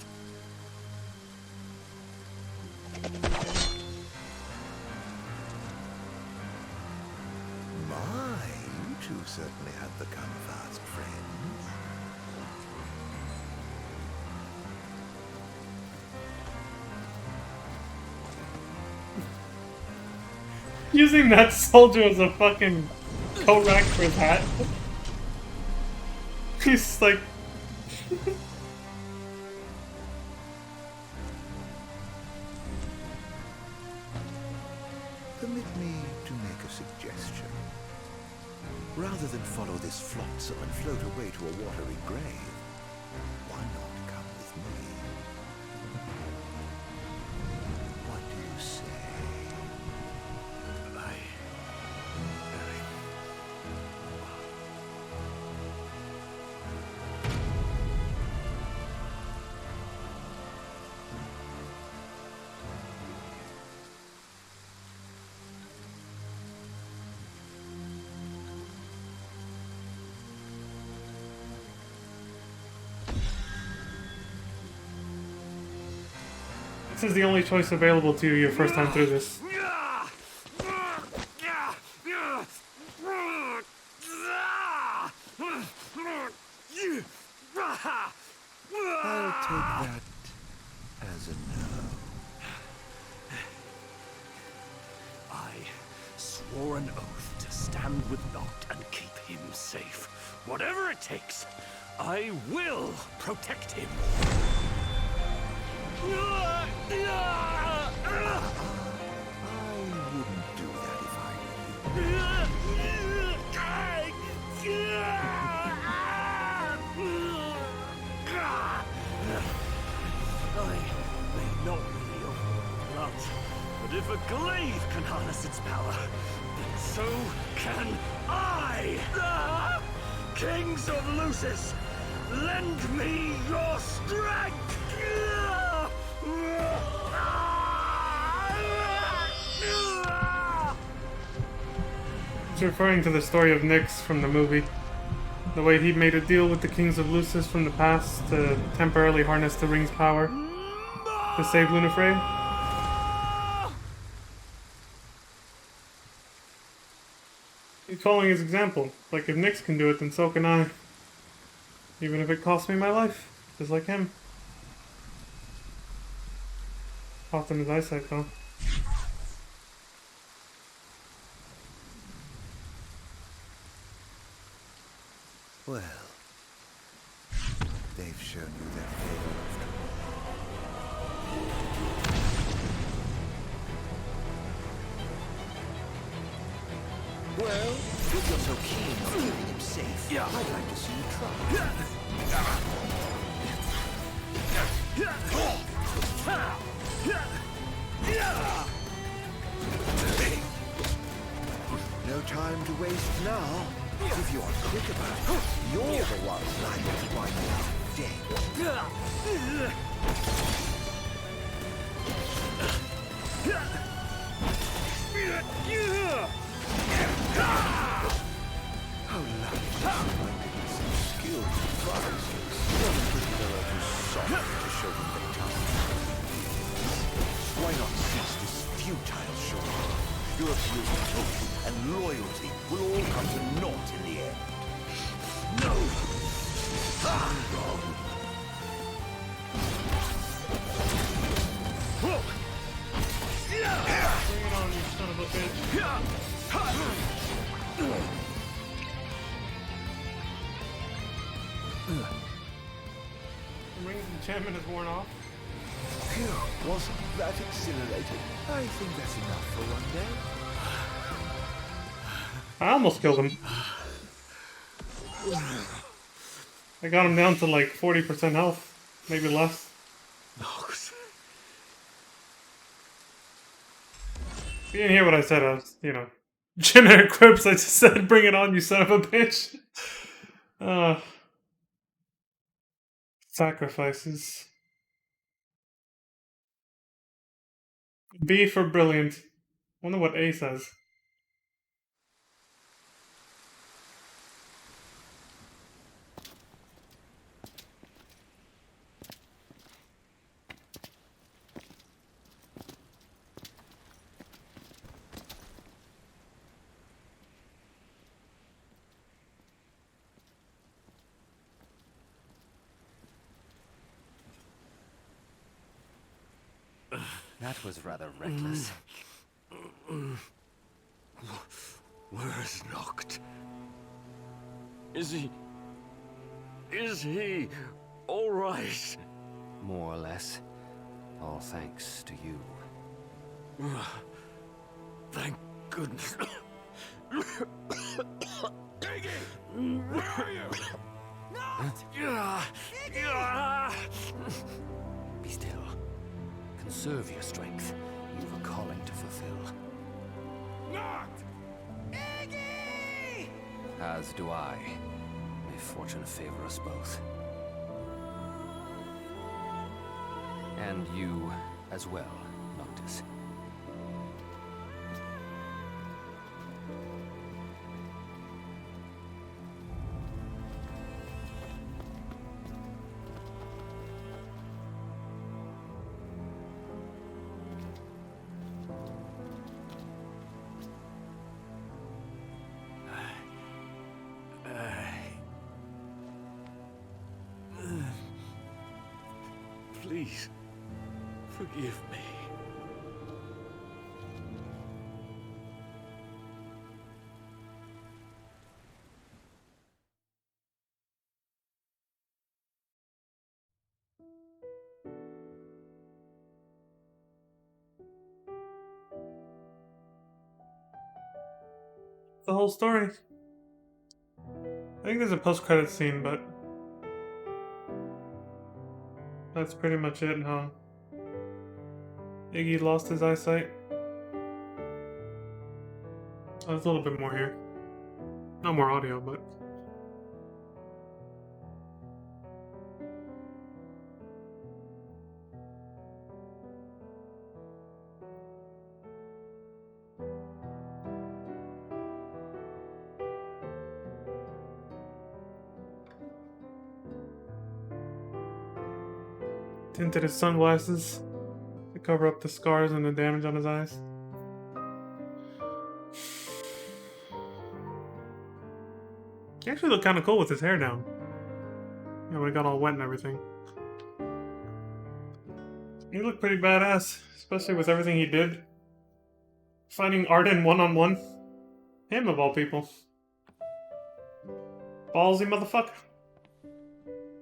My, you two certainly have become fast friends. Using that soldier as a fucking coat rack for his hat. He's like... Permit me to make a suggestion. Rather than follow this flotsam and float away to a watery grave, why not come with me? What do you say? This is the only choice available to you your first time through this. I'll take that as a no. I swore an oath to stand with Noct and keep him safe. Whatever it takes, I will protect him. I wouldn't do that if I were you. the glaive can harness its power, then so can I! Kings of Lucis, lend me your strength! It's referring to the story of Nyx from the movie. The way he made a deal with the kings of Lucis from the past to temporarily harness the ring's power to save Lunafre. He's following his example. Like, if Nyx can do it, then so can I. Even if it costs me my life. Just like him. Cost him his eyesight, though. Well, they've shown you their favor after all. Well, if you're so keen on keeping him safe, I'd like to see you try. No time to waste now. If you are quick about it, you're the one liable to wind up dead. How lovely to find some skilled advisors. One particular too soft to show them their talent. Why not cease this futile show? Your appeals to token and loyalty will all come to naught in the end. No! I'm wrong. Bring it on, you son of a bitch. The ring's enchantment is worn off. Phew, wasn't that exhilarating? I think that's enough for one day. I almost killed him. I got him down to like 40% health. Maybe less. Nox. You didn't hear what I said. I was, generic quips. I just said, bring it on, you son of a bitch. Sacrifices. B for brilliant. Wonder what A says. That was rather reckless. Where's Noct? Is he all right? More or less. All thanks to you. Thank goodness. Iggy! Where are you? Be still. Conserve your strength. You've a calling to fulfill. Noct! Iggy! As do I. May fortune favor us both. And you as well, Noctis. Please, forgive me. The whole story. I think there's a post-credit scene, but that's pretty much it, huh? Iggy lost his eyesight. There's a little bit more here. No more audio, but... Tinted his sunglasses to cover up the scars and the damage on his eyes. He actually looked kind of cool with his hair down. Yeah, when it got all wet and everything. He looked pretty badass, especially with everything he did. Fighting Arden one-on-one. Him of all people. Ballsy motherfucker.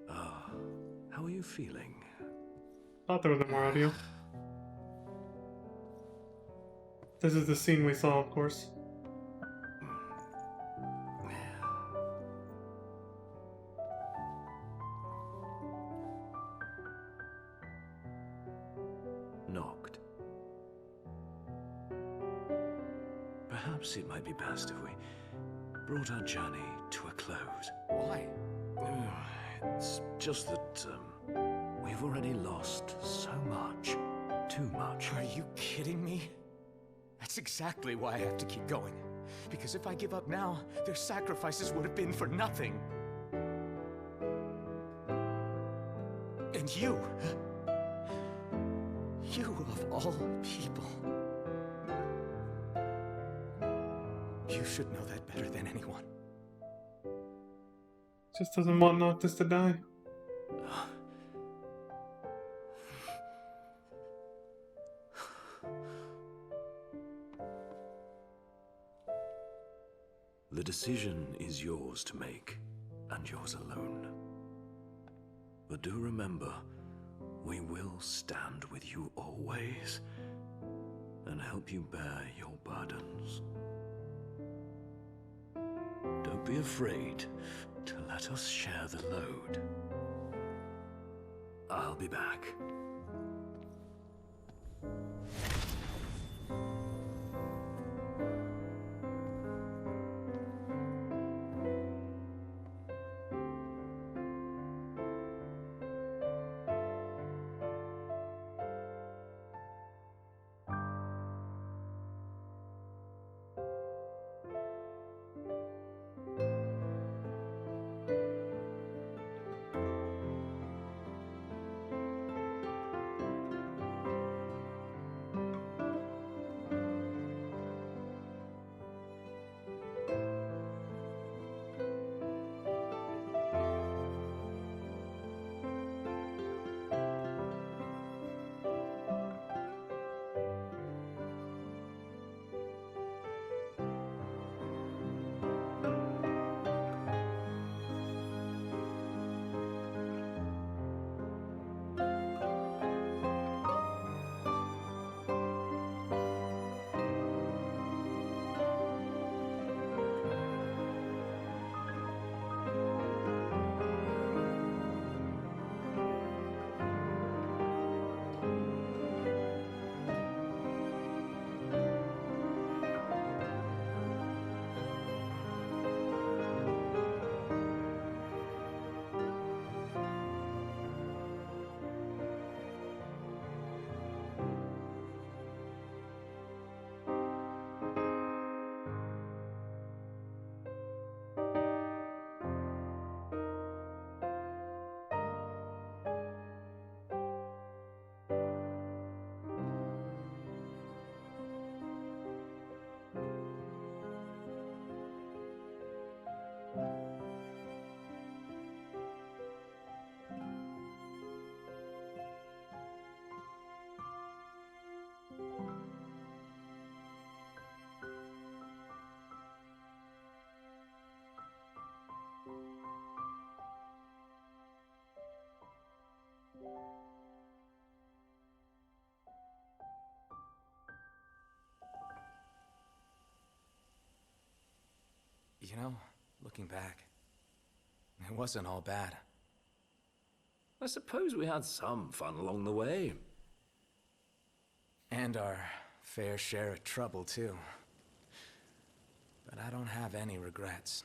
How are you feeling? Thought there was no more audio. This is the scene we saw, of course. Knocked. Perhaps it might be best if we brought our journey to a close. Why? It's just that, we've already lost so much. Too much. Are you kidding me? That's exactly why I have to keep going. Because if I give up now, their sacrifices would have been for nothing. And you of all people. You should know that better than anyone. Just doesn't want Noctis to die. The decision is yours to make, and yours alone. But do remember, we will stand with you always, and help you bear your burdens. Don't be afraid to let us share the load. I'll be back. You know, looking back, it wasn't all bad. I suppose we had some fun along the way. And our fair share of trouble, too. but I don't have any regrets.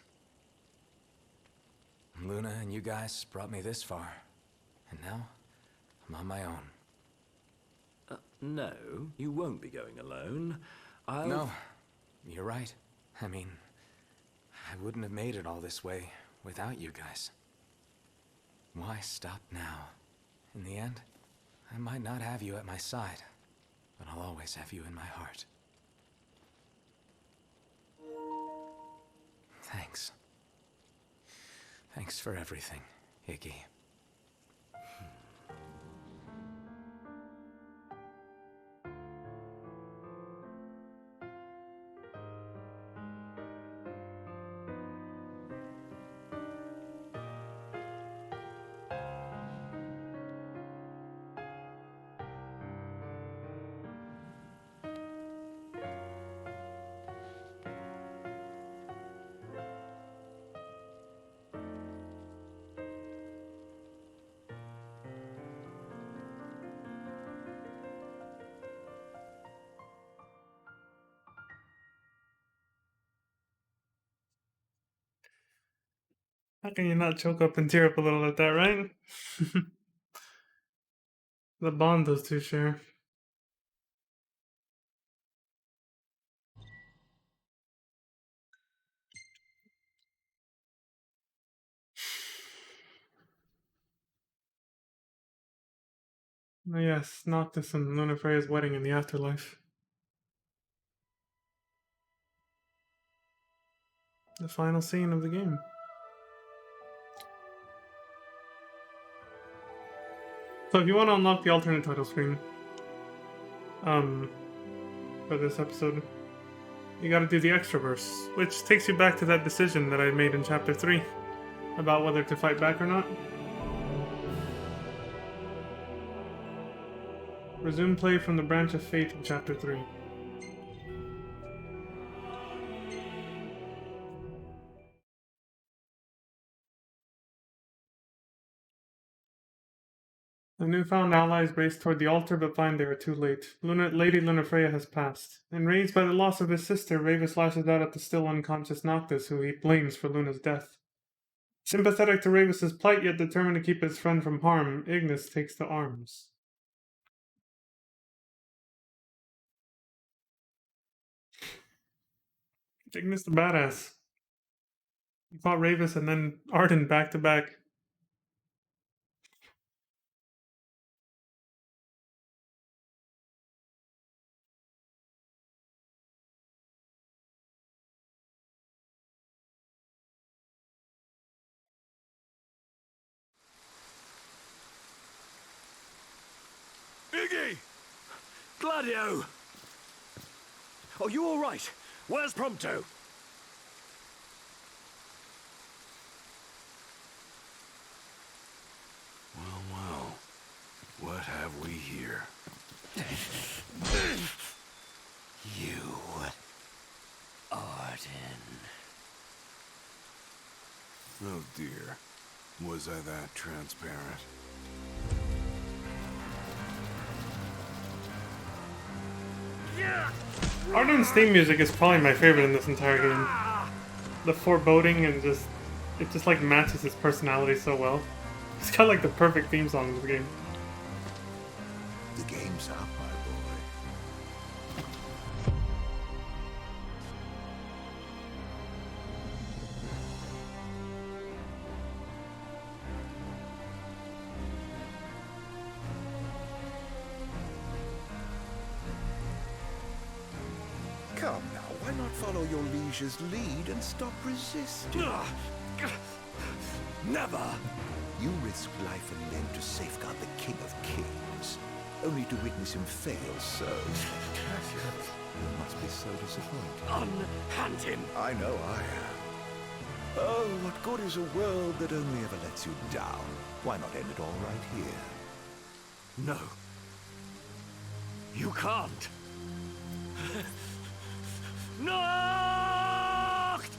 Luna and you guys brought me this far, and now I'm on my own. No, you won't be going alone. No, you're right. I mean, I wouldn't have made it all this way without you guys. Why stop now? In the end, I might not have you at my side, but I'll always have you in my heart. Thanks. Thanks for everything, Iggy. How can you not choke up and tear up a little at that, right? The bond those two share. Oh yes, Noctis and Lunafreya's wedding in the afterlife. The final scene of the game. So if you want to unlock the alternate title screen, for this episode, you gotta do the Extraverse, which takes you back to that decision that I made in Chapter 3 about whether to fight back or not. Resume play from the Branch of Fate in Chapter 3. The newfound allies race toward the altar but find they are too late. Lady Lunafreya has passed. Enraged by the loss of his sister, Ravus lashes out at the still unconscious Noctis, who he blames for Luna's death. Sympathetic to Ravus's plight, yet determined to keep his friend from harm, Ignis takes to arms. Ignis the badass. He fought Ravus and then Arden back to back. Iggy! Gladio! Are you all right? Where's Prompto? Well, what have we here? You, Arden. Oh dear. Was I that transparent? Arden's theme music is probably my favorite in this entire game. The foreboding and it just like matches his personality so well. It's got like the perfect theme song of the game. The game's up, my boy. Come now, why not follow your liege's lead and stop resisting? Never! You risked life and limb to safeguard the King of Kings, only to witness him fail so. You must be so disappointed. Unhand him! I know I am. Oh, what good is a world that only ever lets you down? Why not end it all right here? No. You can't. Noct!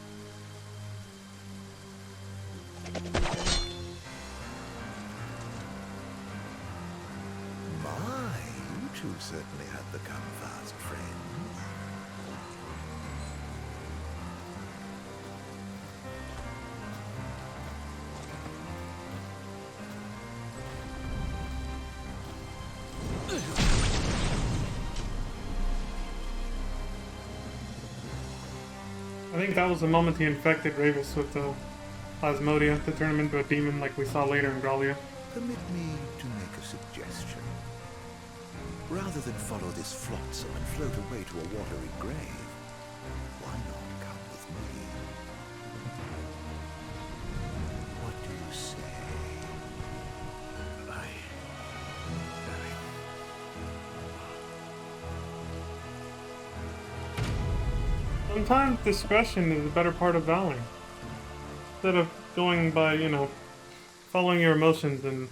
My, you two certainly had the come fast, friends. think that was the moment he infected Ravus with Plasmodia to turn him into a demon like we saw later in Grallia. Permit me to make a suggestion. Rather than follow this flotsam and float away to a watery grave, why not come with me? What do you say? Sometimes discretion is the better part of valor. Instead of going by, you know, following your emotions and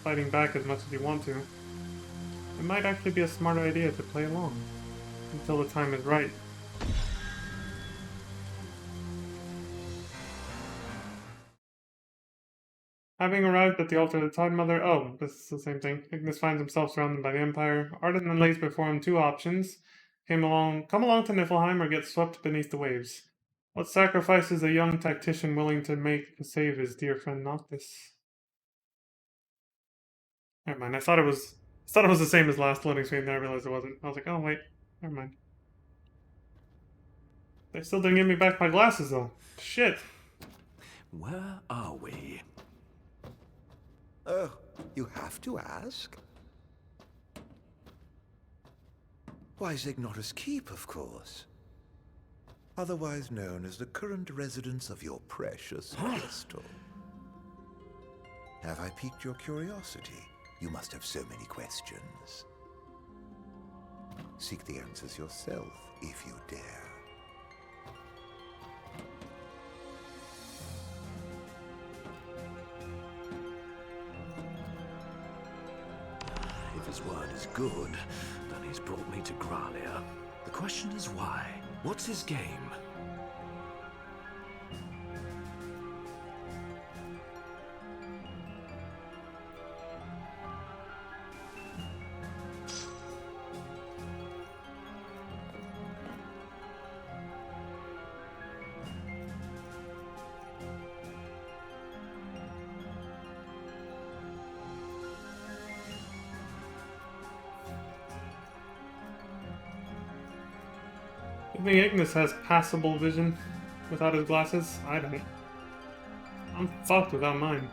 fighting back as much as you want to, it might actually be a smarter idea to play along until the time is right. Having arrived at the altar of the Tide Mother, oh, this is the same thing. Ignis finds himself surrounded by the Empire. Arden then lays before him two options. Come along to Niflheim or get swept beneath the waves. What sacrifice is a young tactician willing to make to save his dear friend Noctis? Never mind, I thought it was the same as last loading screen, then I realized it wasn't. I was like, oh wait, never mind. They still didn't give me back my glasses though. Shit. Where are we? Oh, you have to ask? Why, Zignotus Keep, of course. Otherwise known as the current residence of your precious crystal. Have I piqued your curiosity? You must have so many questions. Seek the answers yourself, if you dare. If his word is good, then he's brought me to Grallia. The question is why? What's his game? I think Ignis has passable vision without his glasses. I don't. I'm fucked without mine.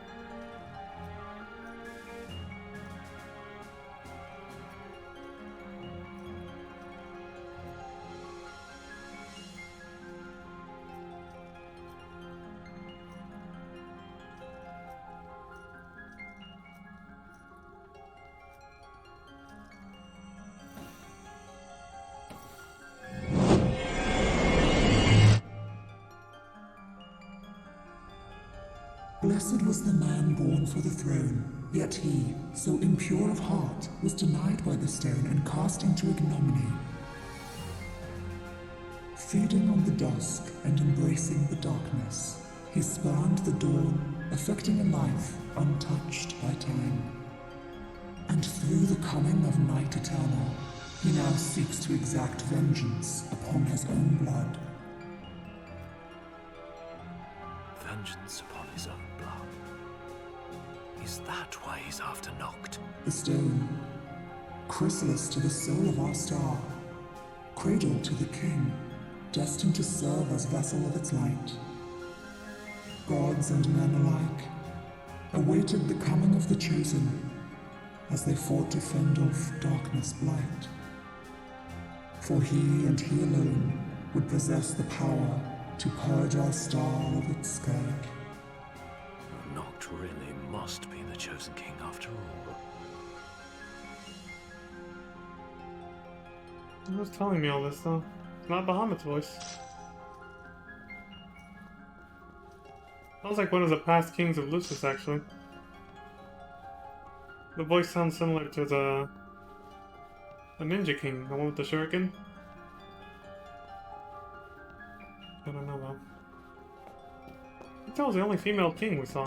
Blessed was the man born for the throne, yet he, so impure of heart, was denied by the stone and cast into ignominy. Feeding on the dusk and embracing the darkness, he spurned the dawn, affecting a life untouched by time. And through the coming of night eternal, he now seeks to exact vengeance upon his own blood. Vengeance upon his own blood. Is that why he's after Noct? The stone, chrysalis to the soul of our star, cradle to the king, destined to serve as vessel of its light. Gods and men alike awaited the coming of the chosen as they fought to fend off darkness' blight. For he and he alone would possess the power to purge our star of its scourge. Noct really must be the chosen king after all. Who's telling me all this though? It's not Bahamut's voice. Sounds like one of the past kings of Lucis, actually. The voice sounds similar to the Ninja King, the one with the shuriken. I don't know though. I think that was the only female king we saw.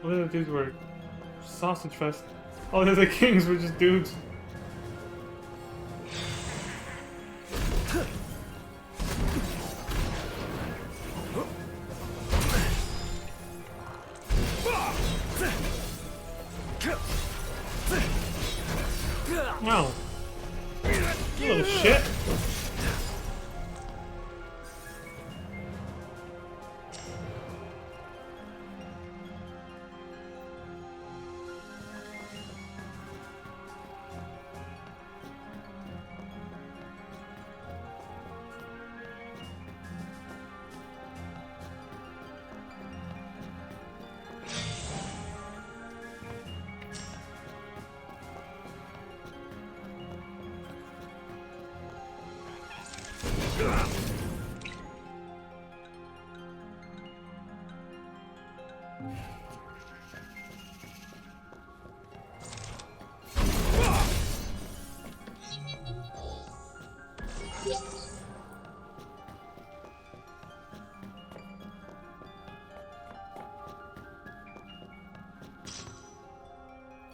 All the other dudes were sausage fest. All the other kings were just dudes. No.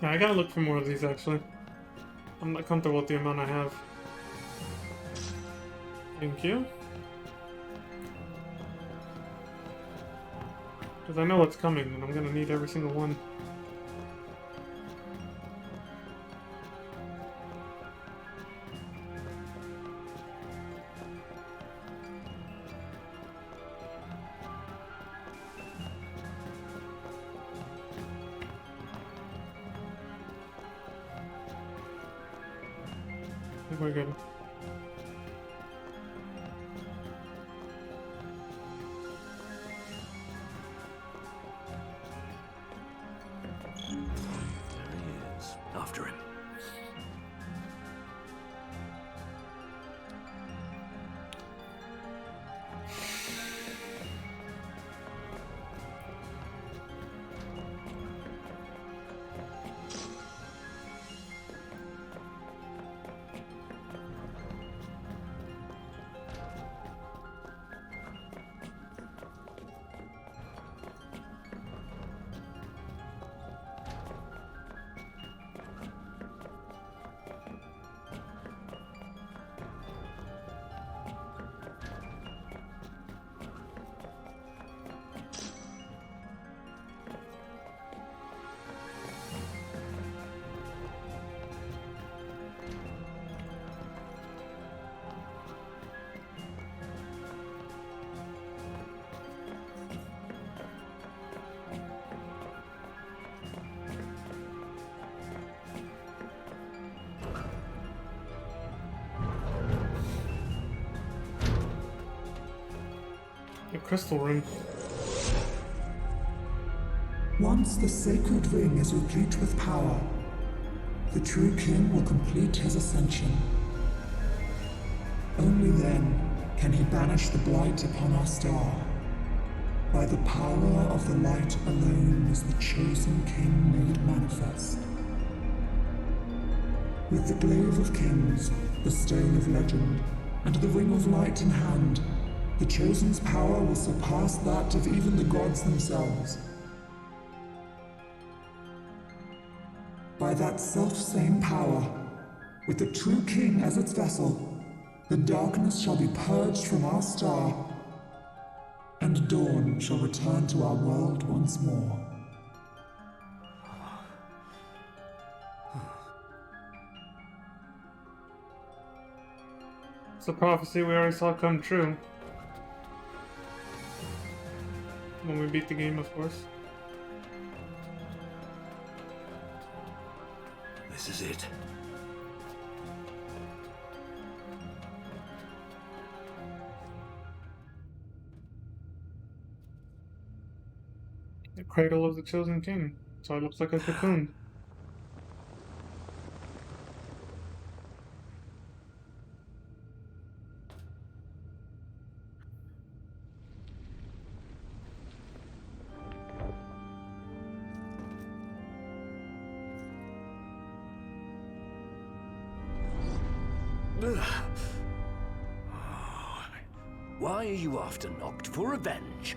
Yeah, I gotta look for more of these actually. I'm not comfortable with the amount I have. Thank you. Because I know what's coming and I'm gonna need every single one. I think we're good. There he is. After him. The crystal ring. Once the sacred ring is replete with power, the true king will complete his ascension. Only then can he banish the blight upon our star. By the power of the light alone is the chosen king made manifest. With the glaive of kings, the stone of legend, and the ring of light in hand, the chosen's power will surpass that of even the gods themselves. By that self-same power, with the true king as its vessel, the darkness shall be purged from our star, and dawn shall return to our world once more. It's a prophecy we already saw come true. When we beat the game, of course. This is it. The cradle of the chosen king. So it looks like a cocoon. Why are you after Noct? For revenge?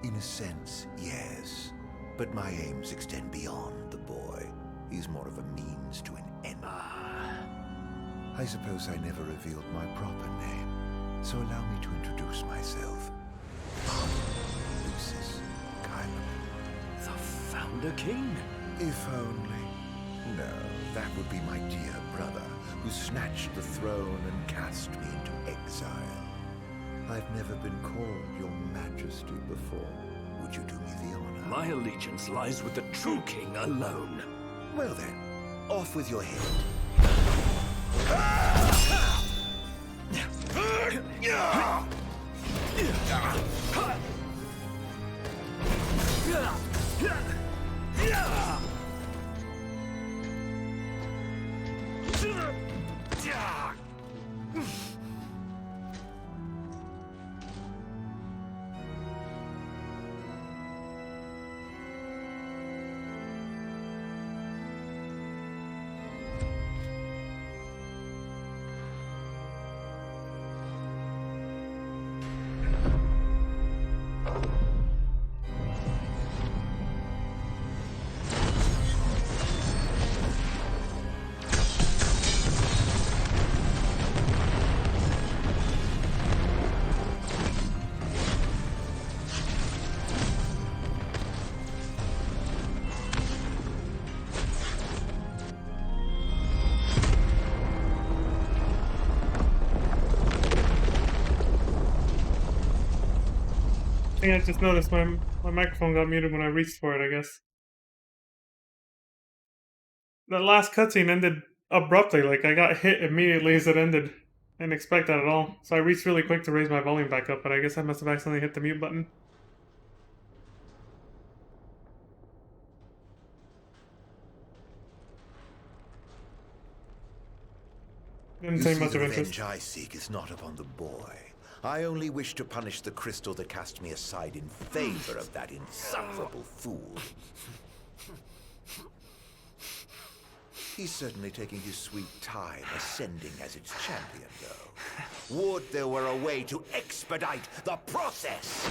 In a sense, yes. But my aims extend beyond the boy. He's more of a means to an end. I suppose I never revealed my proper name, so allow me to introduce myself. Lucis Kylo. The Founder King? If only. No, that would be my dear brother, who snatched the throne and cast me into exile. I've never been called your majesty before. Would you do me the honor? My allegiance lies with the true king alone. Well then, off with your head. I think I just noticed my microphone got muted when I reached for it, I guess. That last cutscene ended abruptly, like I got hit immediately as it ended. I didn't expect that at all. So I reached really quick to raise my volume back up, but I guess I must have accidentally hit the mute button. Didn't say much of The interest. revenge I seek is not upon the boy. I only wish to punish the crystal that cast me aside in favor of that insufferable fool. He's certainly taking his sweet time ascending as its champion, though. Would there were a way to expedite the process!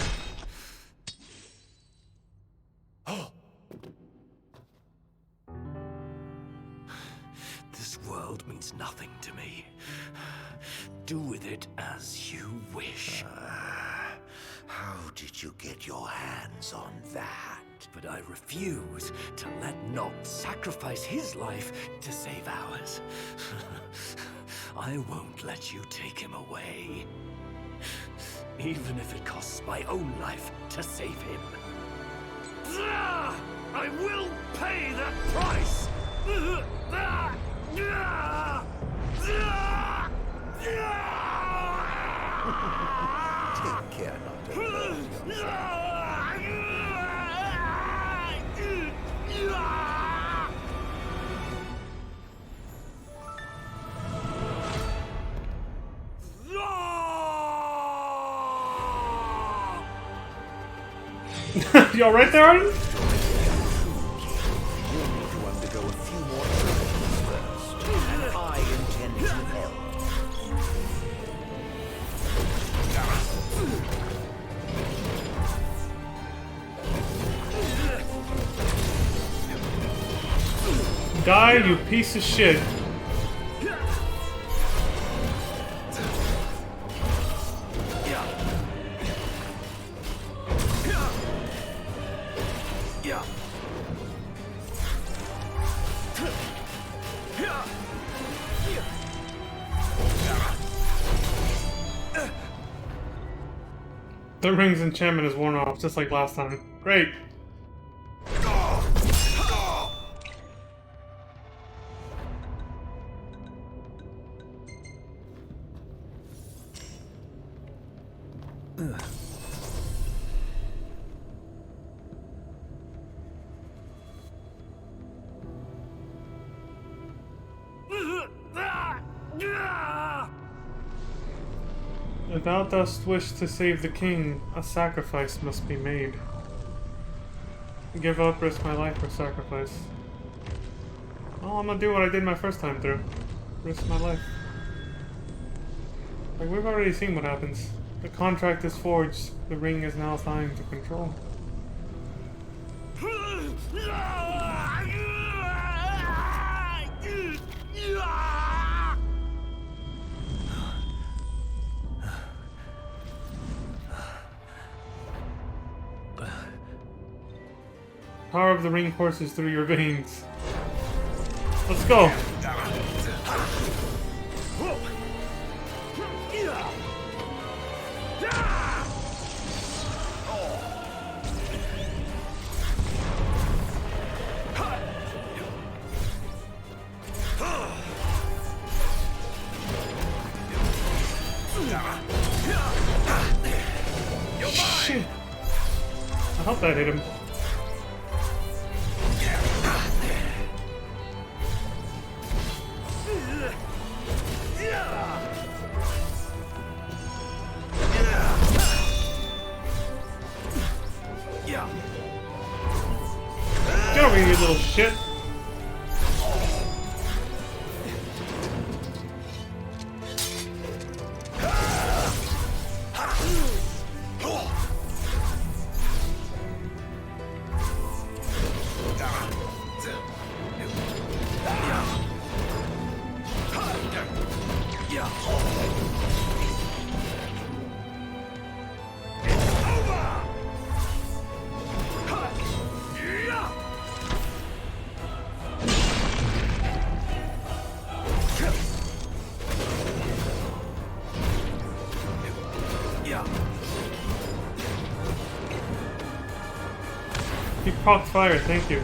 Oh! This world means nothing to me. Do with it as you wish. How did you get your hands on that? But I refuse to let Noct sacrifice his life to save ours. I won't let you take him away. Even if it costs my own life to save him. I will pay that price! Take care not to hurt yourself. You alright there, Arden? You'll need to undergo a few more training first, and I intend to help. Die, you piece of shit. The ring's enchantment is worn off, just like last time. Great. If thou dost wish to save the king, a sacrifice must be made. Give up, risk my life, or sacrifice. Well, I'm gonna do what I did my first time through. Risk my life. Like, we've already seen what happens. The contract is forged, the ring is now thine to control. Power of the ring courses through your veins. Let's go. Shit. I hope that hit him. Get over here, you little shit. He proc fire, thank you.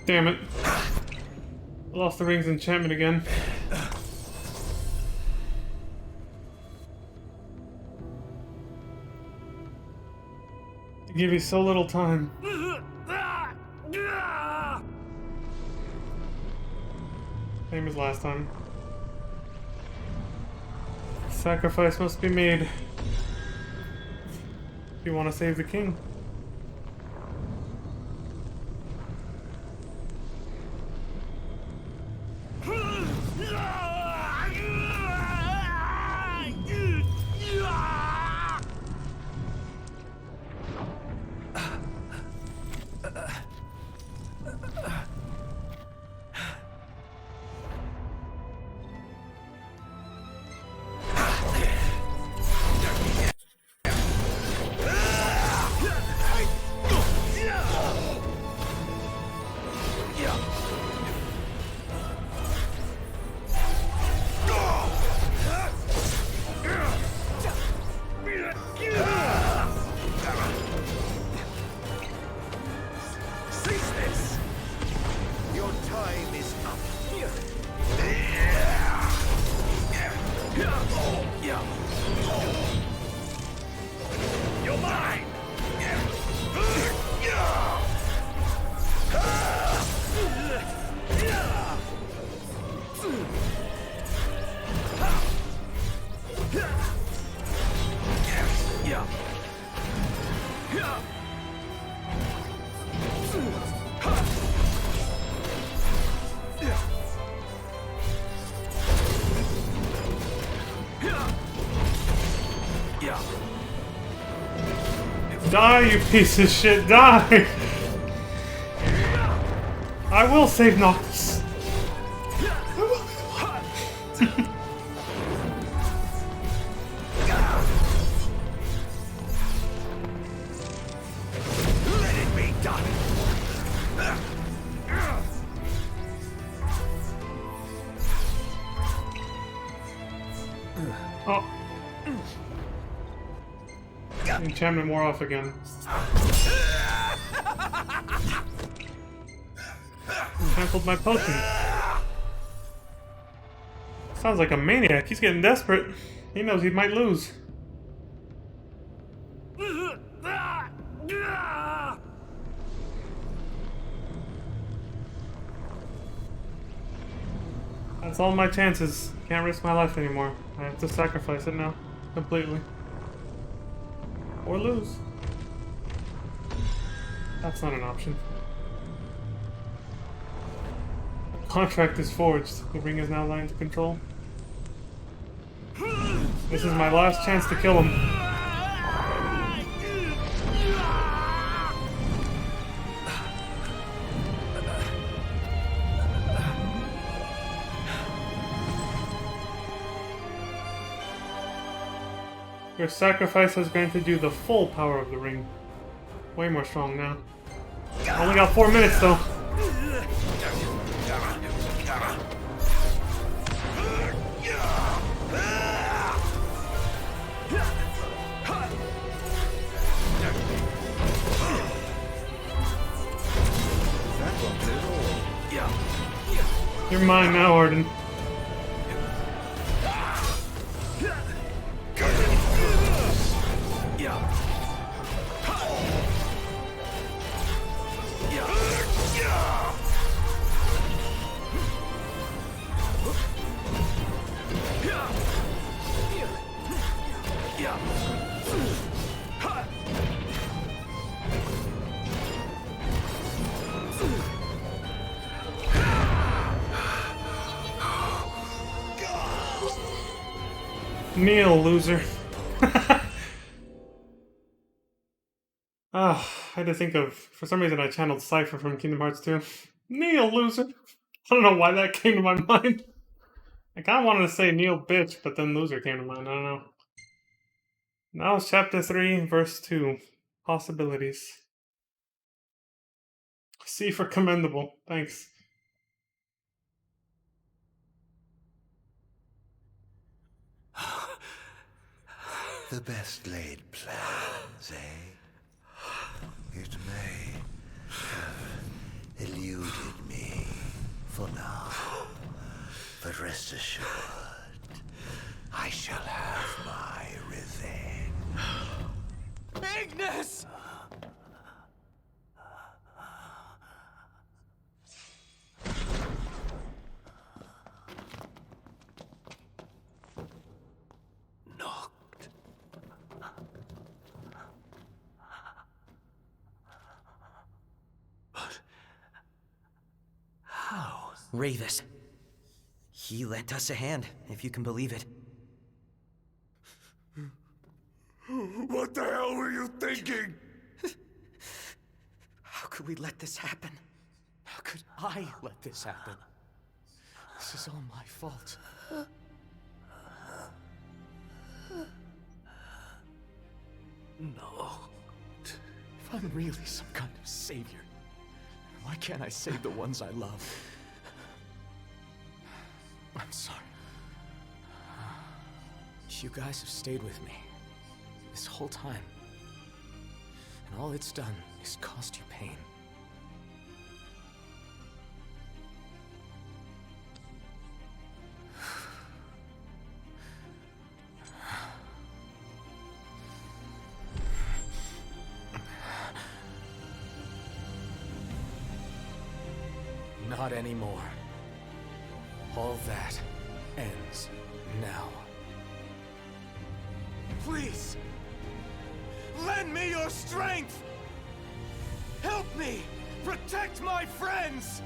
Damn it. I lost the ring's enchantment again. They give you so little time. Same as last time. Sacrifice must be made if you want to save the king. Die, you piece of shit, die! I will save Noctis. Let it be done. Oh. Enchantment wore off again. Cancelled my potion. Sounds like a maniac. He's getting desperate. He knows he might lose. That's all my chances. Can't risk my life anymore. I have to sacrifice it now. Completely. Or lose. That's not an option. The contract is forged. The ring is now lying to control. This is my last chance to kill him. Your sacrifice has granted you the full power of the ring. Way more strong now. Only got 4 minutes though. You're mine now, Arden. Kneel, loser. I had to think of, for some reason I channeled Cypher from Kingdom Hearts 2. Kneel, loser. I don't know why that came to my mind. I kind of wanted to say Kneel, bitch, but then loser came to mind. I don't know. Now it's chapter 3, verse 2. possibilities. C for commendable. Thanks. The best laid plans, eh? It may have eluded me for now, but rest assured, I shall have my revenge. Ignis! Knocked. But how? Ravis. He lent us a hand, if you can believe it. What the hell were you thinking? How could we let this happen? How could I let this happen? This is all my fault. No. If I'm really some kind of savior, why can't I save the ones I love? I'm sorry. You guys have stayed with me this whole time, and all it's done is cost you pain. Not anymore. All that ends now. Please! Lend me your strength! Help me! Protect my friends!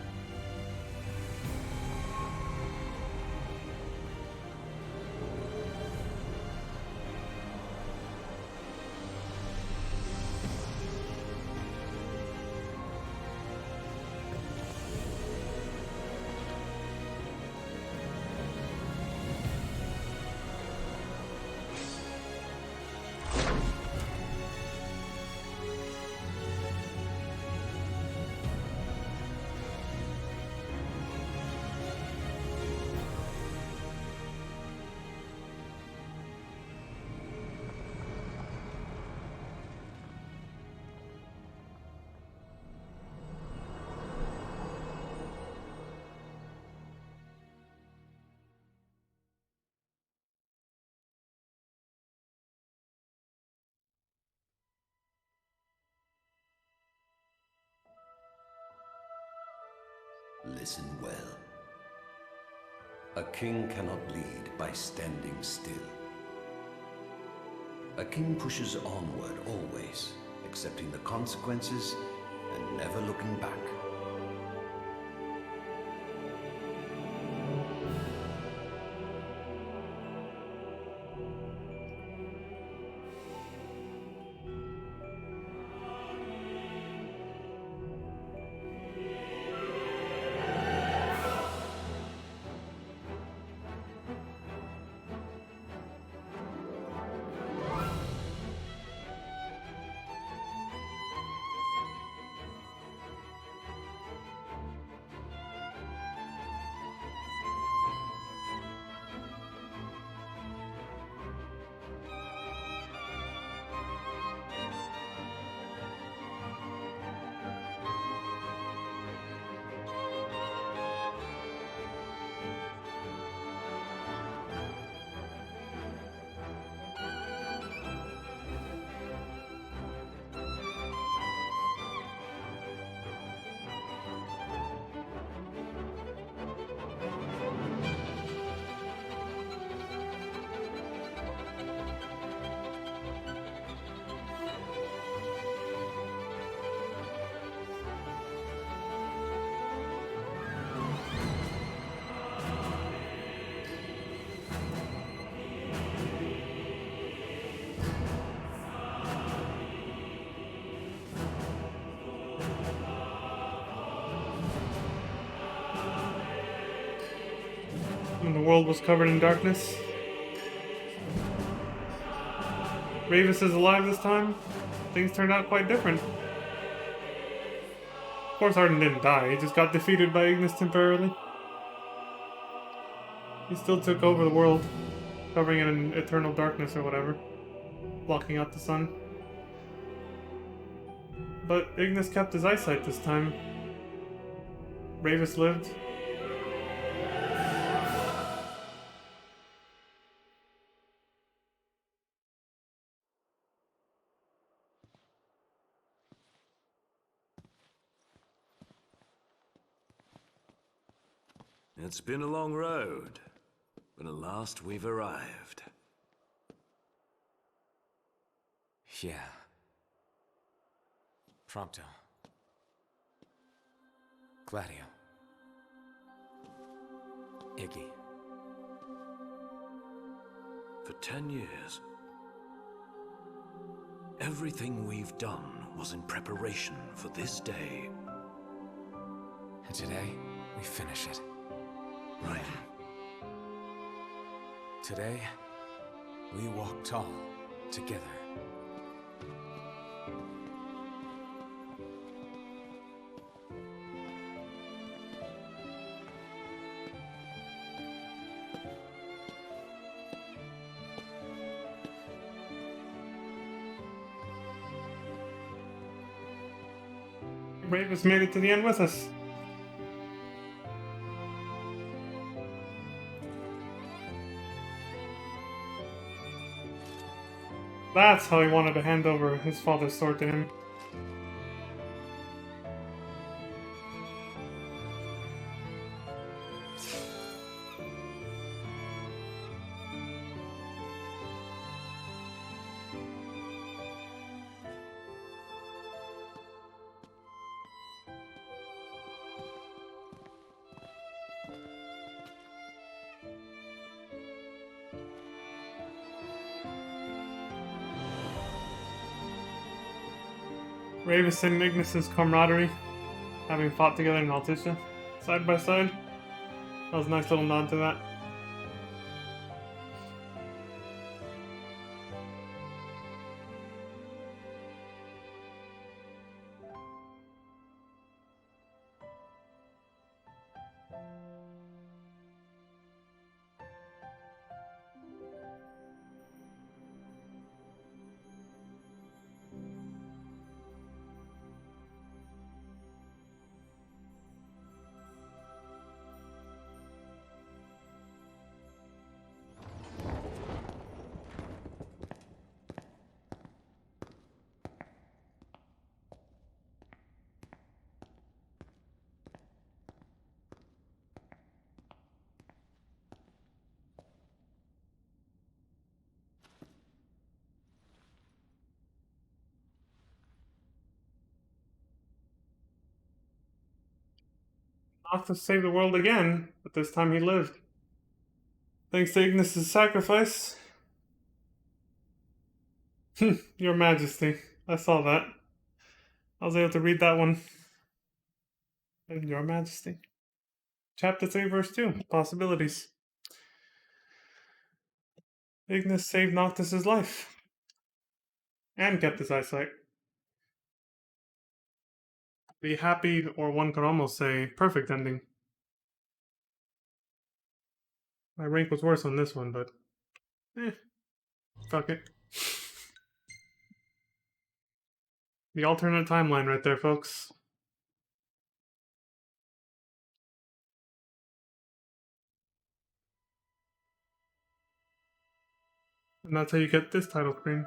Listen well. A king cannot lead by standing still. A king pushes onward always, accepting the consequences and never looking back. When the world was covered in darkness. Ravis is alive this time. things turned out quite different. Of course, Arden didn't die, he just got defeated by Ignis temporarily. He still took over the world, covering it in eternal darkness or whatever, blocking out the sun. But Ignis kept his eyesight this time. Ravus lived. It's been a long road, but at last we've arrived. Yeah. Prompto. Gladio. Iggy. For 10 years, everything we've done was in preparation for this day. And today, we finish it. Right. Today, we walk tall, together. Ravus made it to the end with us. That's how he wanted to hand over his father's sword to him. Ravus and Ignis's camaraderie, having fought together in Altissia, side by side. That was a nice little nod to that. Noctis saved the world again, but this time he lived. Thanks to Ignis's sacrifice. Your Majesty. I saw that. I was able to read that one. Your Majesty. Chapter 3, verse 2. Possibilities. Ignis saved Noctis' life. And kept his eyesight. The happy, or one could almost say, perfect ending. My rank was worse on this one, but fuck it. The alternate timeline right there, folks. And that's how you get this title screen.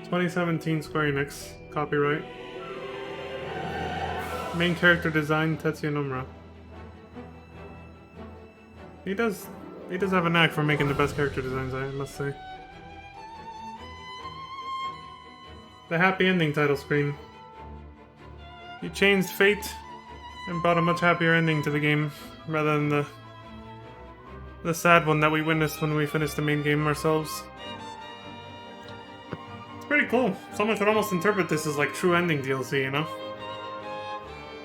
(2017) Square Enix. Copyright. Main character design, Tetsuya Nomura. He does have a knack for making the best character designs, I must say. The happy ending title screen. He changed fate and brought a much happier ending to the game, rather than the sad one that we witnessed when we finished the main game ourselves. It's pretty cool. Someone could almost interpret this as like true ending DLC, you know?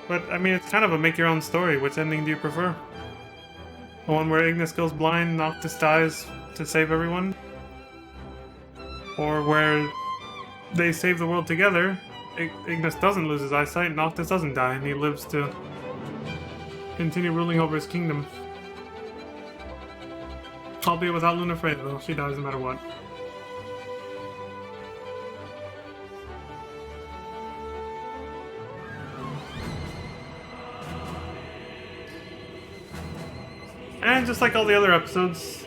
But, I mean, it's kind of a make-your-own story. Which ending do you prefer? The one where Ignis goes blind, Noctis dies to save everyone? Or where they save the world together, Ignis doesn't lose his eyesight, Noctis doesn't die, and he lives to continue ruling over his kingdom. Albeit without Lunafreya, though. She dies no matter what. And just like all the other episodes,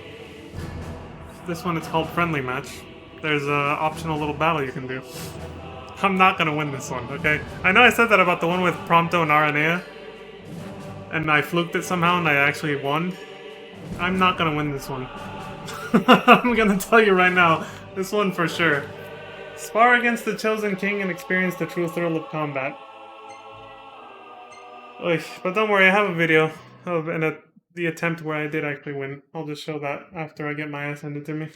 this one it's called Friendly Match. There's a optional little battle you can do. I'm not gonna win this one, okay? I know I said that about the one with Prompto and Aranea, and I fluked it somehow and I actually won. I'm not gonna win this one. I'm gonna tell you right now, this one for sure. Spar against the Chosen King and experience the true thrill of combat. Oy, but don't worry, I have a video of the attempt where I did actually win. I'll just show that after I get my ass handed to me.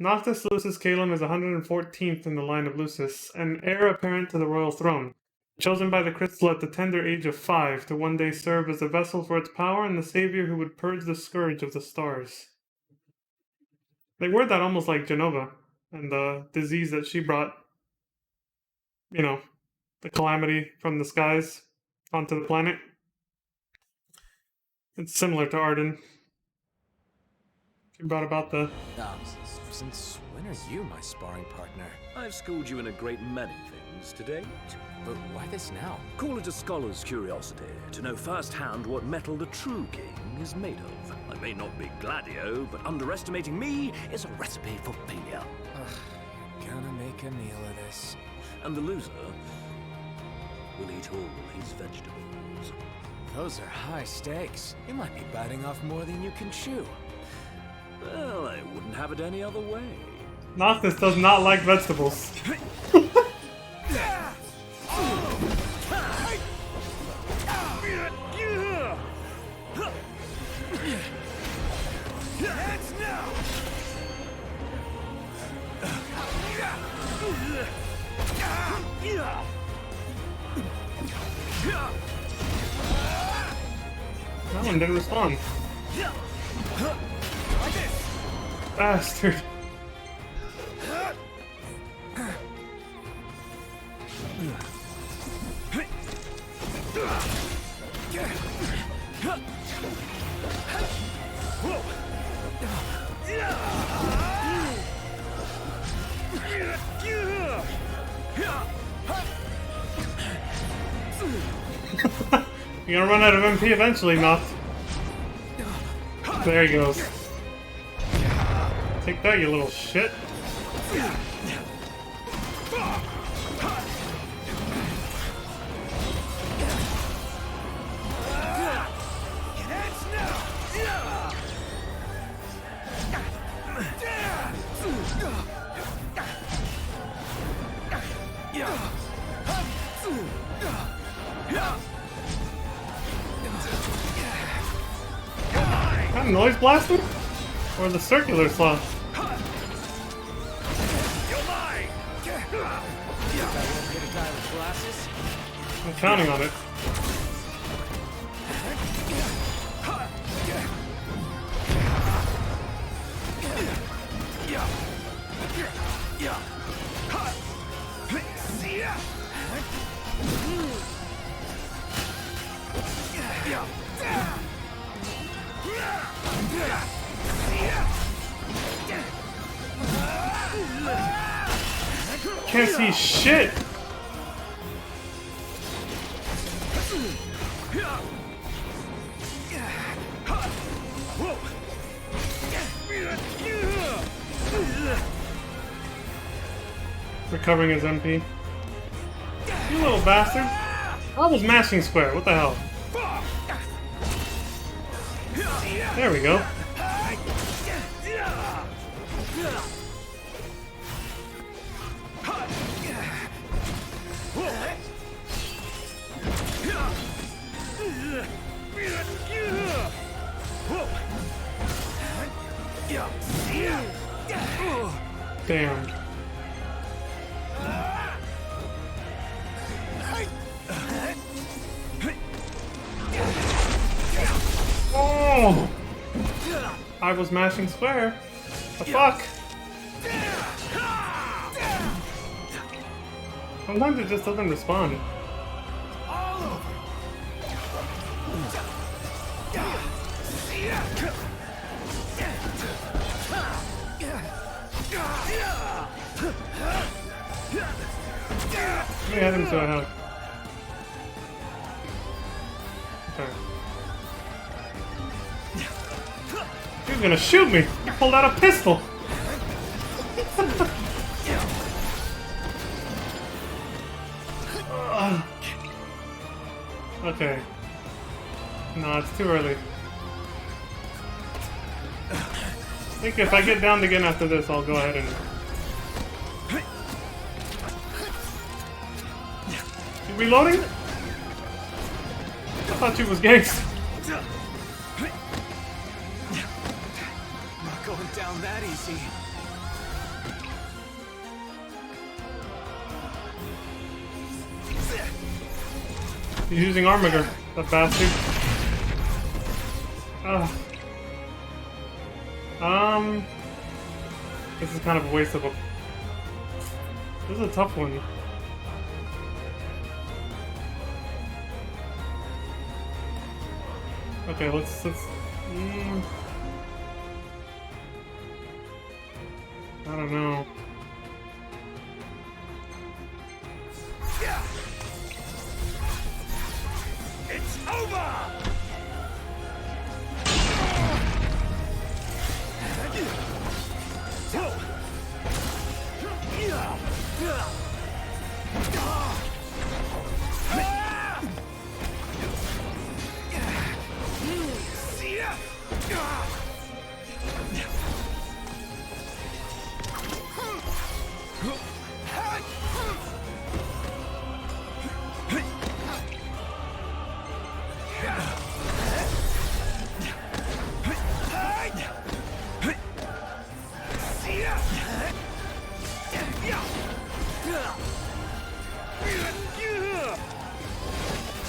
Noctis Lucis Calum is 114th in the line of Lucis, an heir apparent to the royal throne, chosen by the crystal at the tender age of 5 to one day serve as a vessel for its power and the savior who would purge the scourge of the stars. They word that almost like Genova and the disease that she brought, you know, the calamity from the skies onto the planet. It's similar to Arden. She brought about the... Since when are you my sparring partner? I've schooled you in a great many things to date. But why this now? Call it a scholar's curiosity, to know firsthand what metal the true king is made of. I may not be Gladio, but underestimating me is a recipe for failure. You're gonna make a meal of this. And the loser will eat all his vegetables. Those are high stakes. You might be biting off more than you can chew. Well, I wouldn't have it any other way. Noctis does not like vegetables. That one didn't respond. Bastard. You're gonna run out of MP eventually, Noct. There he goes. Take that, you little shit. That noise blaster? Or the circular slot? I'm counting on it. Can't see shit! Recovering his MP. You little bastard! I was mashing square, what the hell? There we go. Damn. Oh! I was mashing square. The fuck? Sometimes it just doesn't respond. Let me have him so I have. Okay. He was gonna shoot me! He pulled out a pistol! Okay. No, it's too early. I think if I get downed again after this, I'll go ahead and... You reloading? I thought you was gangster. Not going down that easy. He's using Armiger, that bastard. This is kind of a waste of a... This is a tough one. Okay, let's I don't know. It's over!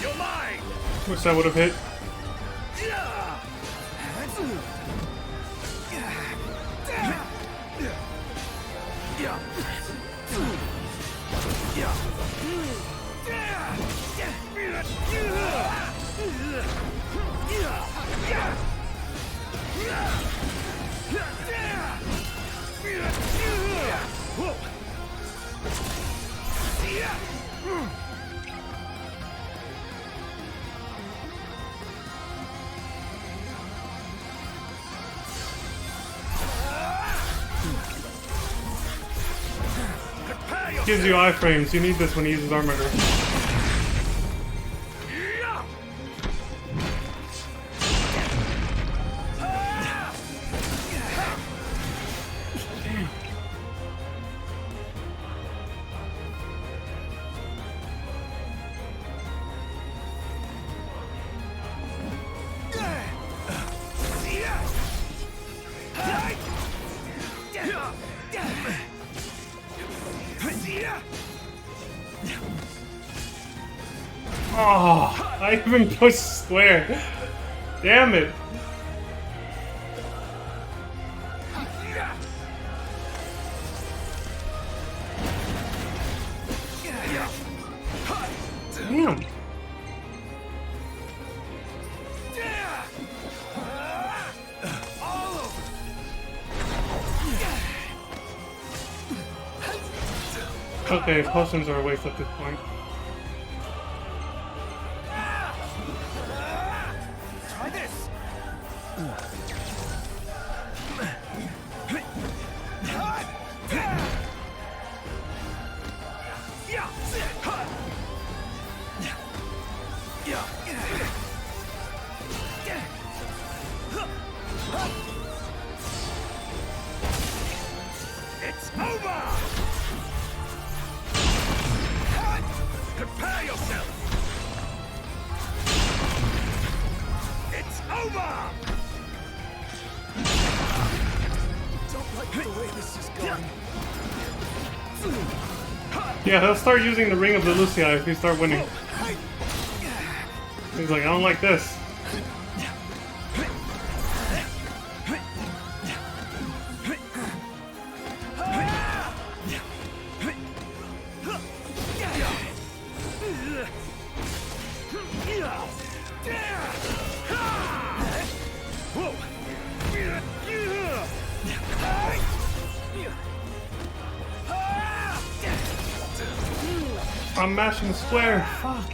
You're mine! Wish that would have hit. Gives you iframes. You need this when he uses Armiger. Oh, I even pushed square. Damn it. Damn. Okay, potions are a waste at this point. Try this! It's over! Prepare yourself! It's over! Don't like the way this is going. Yeah, he'll start using the Ring of the Lucia if you start winning. He's like, I don't like this. I'm mashing square. Fuck.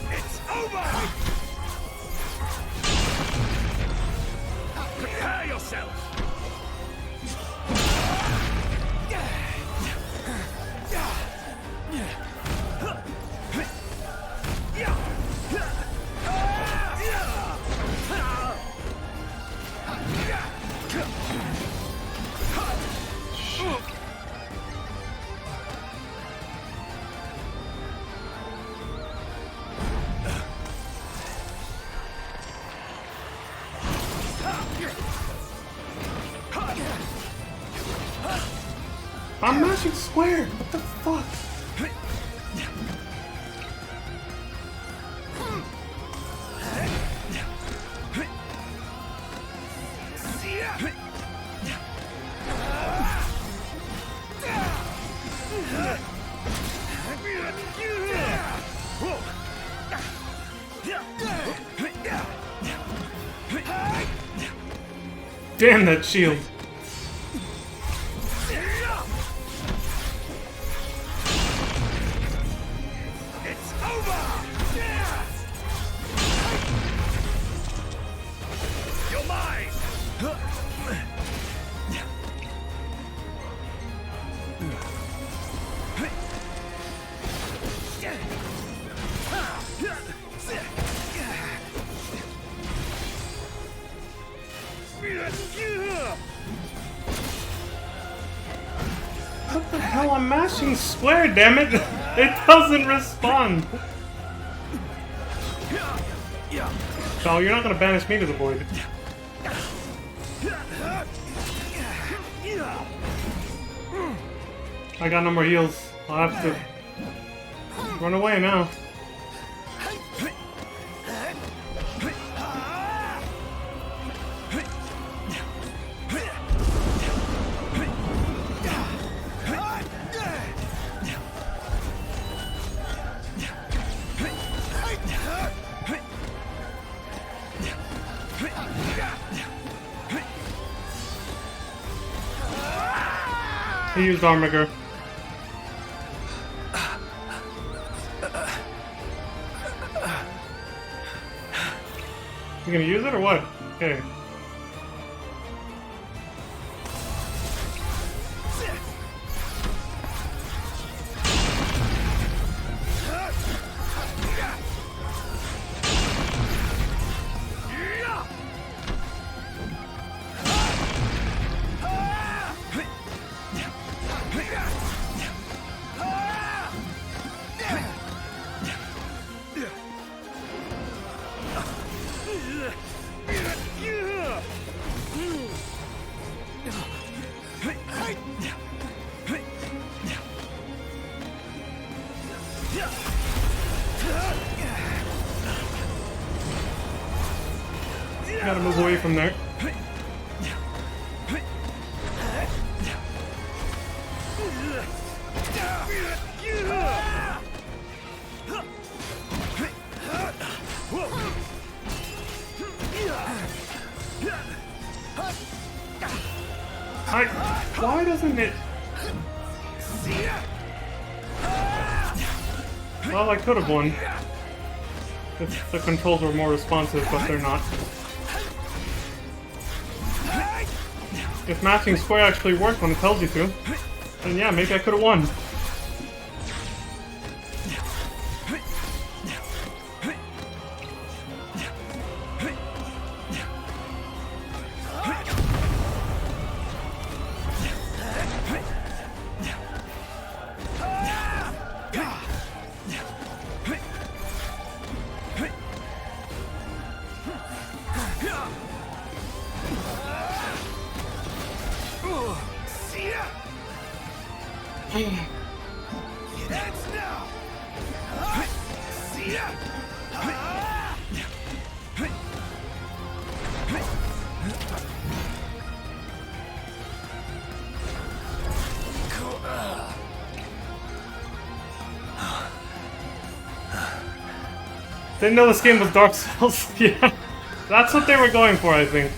It's over! Prepare yourself! I'm mashing square. What the fuck? Damn that shield. It's over! You're mine! What the hell? I'm mashing square, damn it! It doesn't respond! So you're not gonna banish me to the void. I got no more heals. I'll have to run away now. He used Armiger. You gonna use it or what? Okay. Gotta move away from there. Why doesn't it? Well, I could have won if the controls were more responsive, but they're not. If matching square actually worked when it tells you to, then yeah, maybe I could have won. Didn't know this game was Dark Souls. Yeah, that's what they were going for, I think.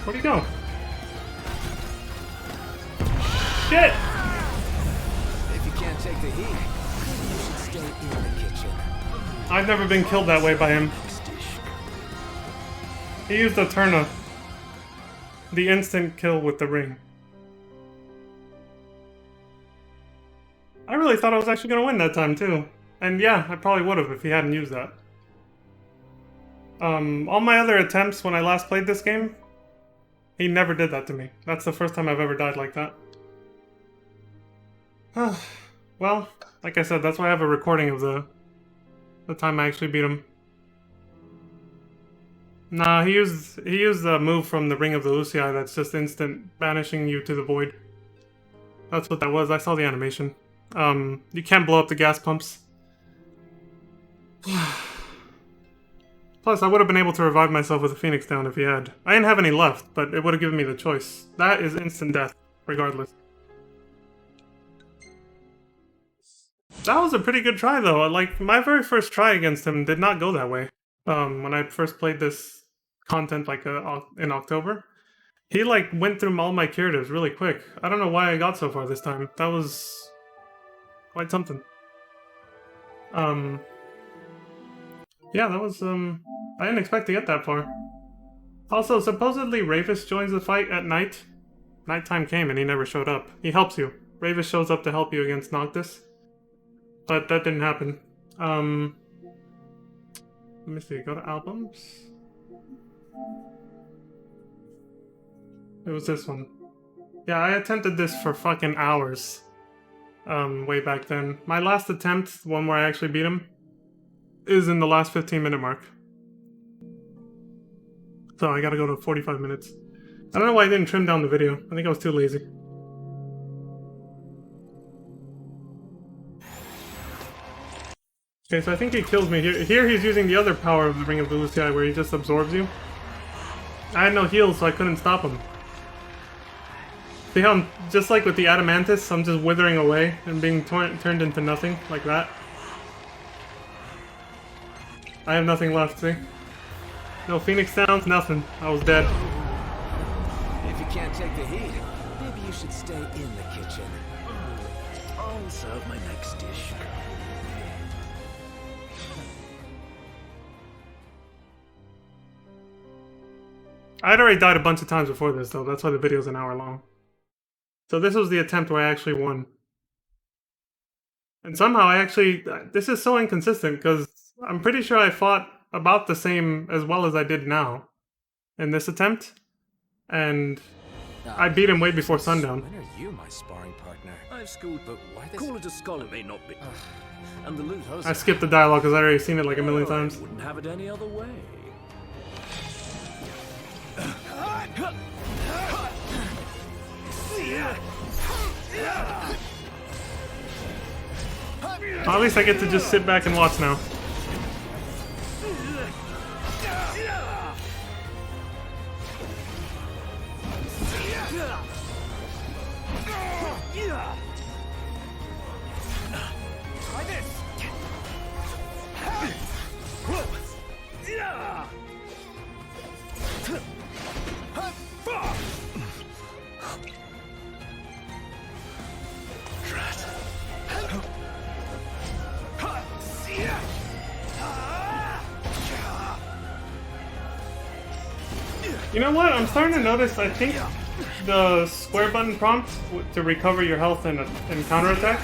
Where'd he go? Shit! If you can't take the heat, you should stay in the kitchen. I've never been killed that way by him. He used a Eterna. The instant kill with the ring. I really thought I was actually going to win that time, too. And yeah, I probably would have if he hadn't used that. All my other attempts when I last played this game, he never did that to me. That's the first time I've ever died like that. Well, like I said, that's why I have a recording of the time I actually beat him. Nah, he used the move from the Ring of the Lucii that's just instant banishing you to the void. That's what that was. I saw the animation. You can't blow up the gas pumps. Plus, I would have been able to revive myself with a Phoenix down if he had. I didn't have any left, but it would have given me the choice. That is instant death, regardless. That was a pretty good try, though. Like, my very first try against him did not go that way. When I first played this content, like, in October. He, like, went through all my curatives really quick. I don't know why I got so far this time. That was quite something. Yeah, that was, I didn't expect to get that far. Also, supposedly Ravis joins the fight at night. Nighttime came and he never showed up. He helps you. Ravis shows up to help you against Noctis. But that didn't happen. Let me see, go to albums. It was this one. Yeah, I attempted this for fucking hours. Way back then. My last attempt, one where I actually beat him, is in the last 15-minute mark. So I gotta go to 45 minutes. I don't know why I didn't trim down the video. I think I was too lazy. Okay, so I think he kills me here. Here he's using the other power of the Ring of the Lucii where he just absorbs you. I had no heals, so I couldn't stop him. See how I'm, just like with the Adamantis, I'm just withering away and being turned into nothing, like that. I have nothing left, see? No Phoenix Downs, nothing. I was dead. If you can't take the heat, maybe you should stay in the kitchen. I'll serve my next dish. I'd already died a bunch of times before this, though. That's why the video's an hour long. So this was the attempt where I actually won. And somehow I actually... This is so inconsistent, because I'm pretty sure I fought about the same as well as I did now in this attempt. And I beat him way before sundown. When are you my sparring partner? I've schooled, but why this? Call it a scholar may not be. And the loot I skipped the dialogue because I'd already seen it like a million times. Wouldn't have it any other way. Well, at least I get to just sit back and watch now. You know what? I'm starting to notice, I think the square button prompt to recover your health and counterattack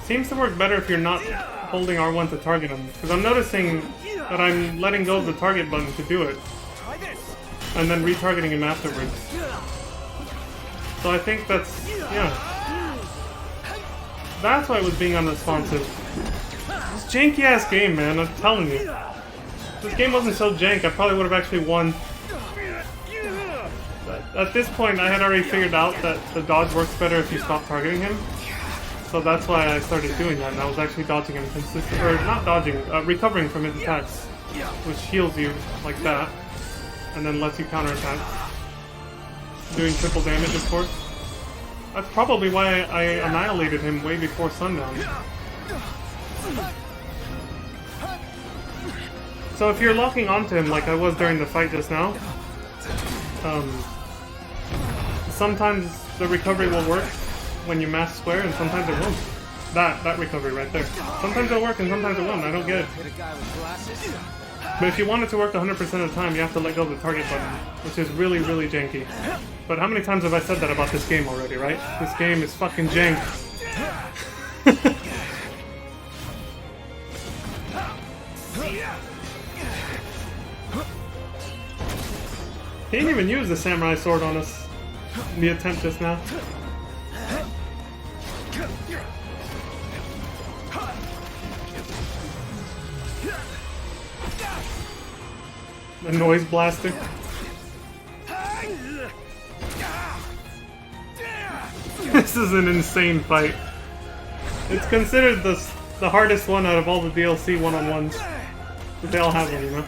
seems to work better if you're not holding R1 to target him. Because I'm noticing that I'm letting go of the target button to do it. And then retargeting him afterwards. So I think that's, yeah. That's why it was being unresponsive. This janky ass game, man, I'm telling you. If this game wasn't so jank, I probably would have actually won. At this point, I had already figured out that the dodge works better if you stop targeting him. So that's why I started doing that, and I was actually dodging him consistently. Or not dodging, recovering from his attacks. Which heals you like that. And then lets you counterattack. Doing triple damage, of course. That's probably why I annihilated him way before sundown. So if you're locking onto him like I was during the fight just now, sometimes the recovery will work when you mask square, and sometimes it won't. That recovery right there. Sometimes it'll work and sometimes it won't. I don't get it. But if you want it to work 100% of the time, you have to let go of the target button, which is really, really janky. But how many times have I said that about this game already, right? This game is fucking jank. He didn't even use the samurai sword on us in the attempt just now. The noise blaster. This is an insane fight. It's considered the hardest one out of all the DLC one-on-ones. But they all have one, you know?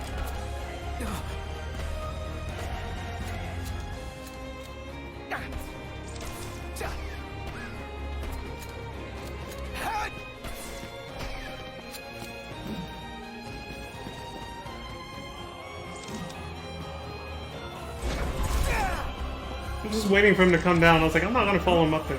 I'm just waiting for him to come down. I was like, I'm not gonna follow him up there.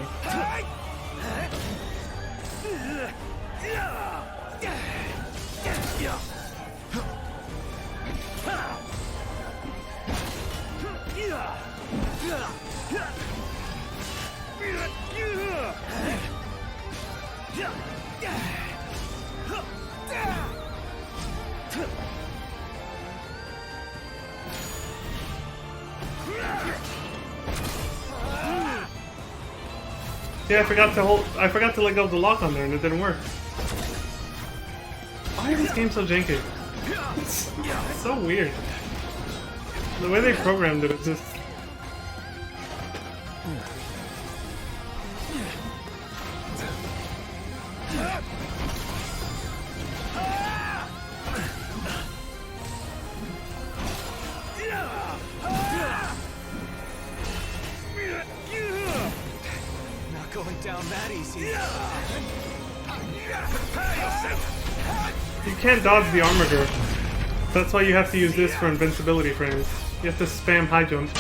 Yeah, I forgot to let go of the lock on there and it didn't work. Why is this game so janky? It's so weird. The way they programmed it, it's just... Going down that easy. You can't dodge the armor girl. That's why you have to use this for invincibility frames. You have to spam high jump.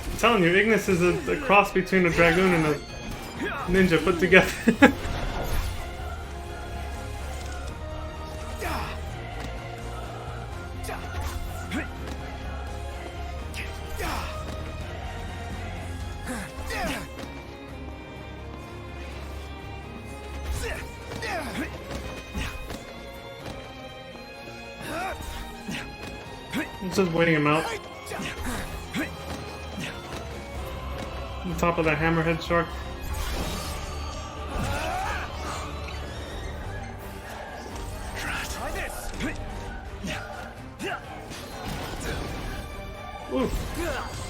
I'm telling you, Ignis is a cross between a dragoon and a ninja put together. I'm just waiting him out. On top of the hammerhead shark. Ooh,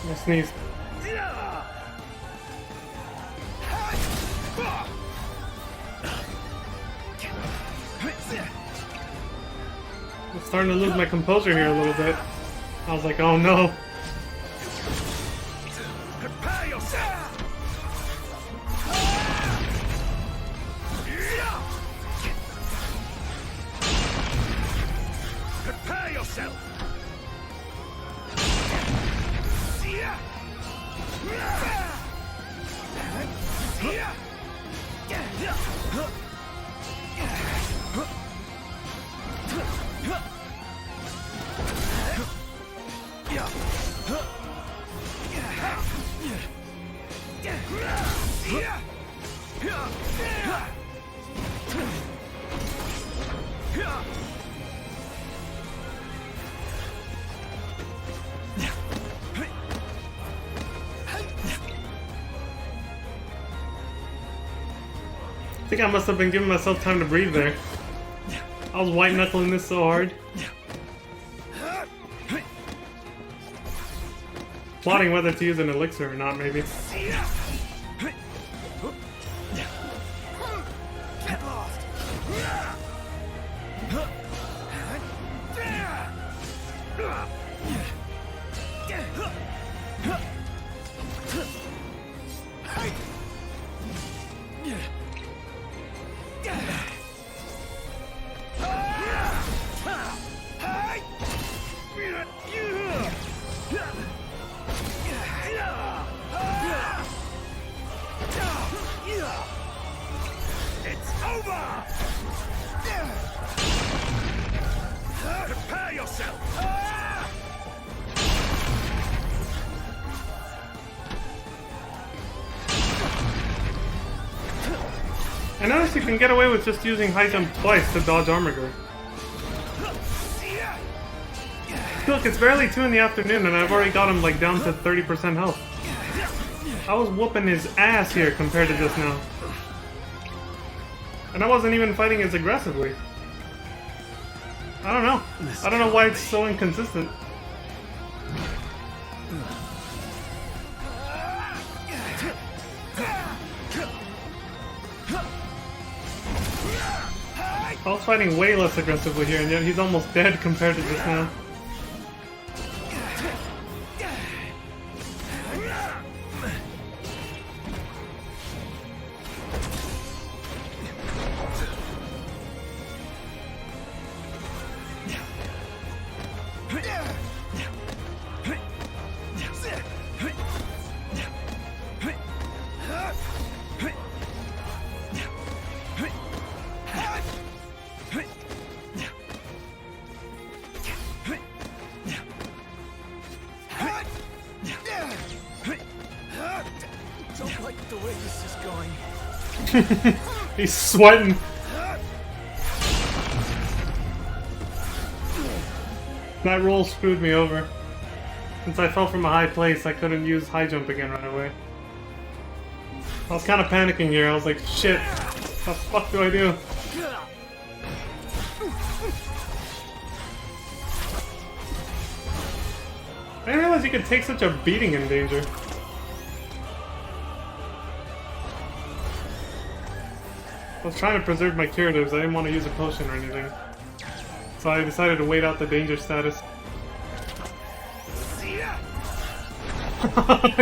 I sneezed. I'm starting to lose my composure here a little bit. I was like, oh no. Prepare yourself! Prepare yourself! I think I must have been giving myself time to breathe there. I was white knuckling this so hard. Plotting whether to use an elixir or not, maybe. It's over! Prepare yourself! I noticed you can get away with just using high jump twice to dodge Armiger. Look, it's barely 2 in the afternoon and I've already got him like down to 30% health. I was whooping his ass here compared to just now. And I wasn't even fighting as aggressively. I don't know. I don't know why it's so inconsistent. I was fighting way less aggressively here, and yet he's almost dead compared to just now. Don't like the way this is going. He's sweating. That roll screwed me over. Since I fell from a high place, I couldn't use high jump again right away. I was kind of panicking here. I was like, shit, what the fuck do I do? I didn't realize you could take such a beating in Danger. I was trying to preserve my curatives. I didn't want to use a potion or anything. So I decided to wait out the danger status.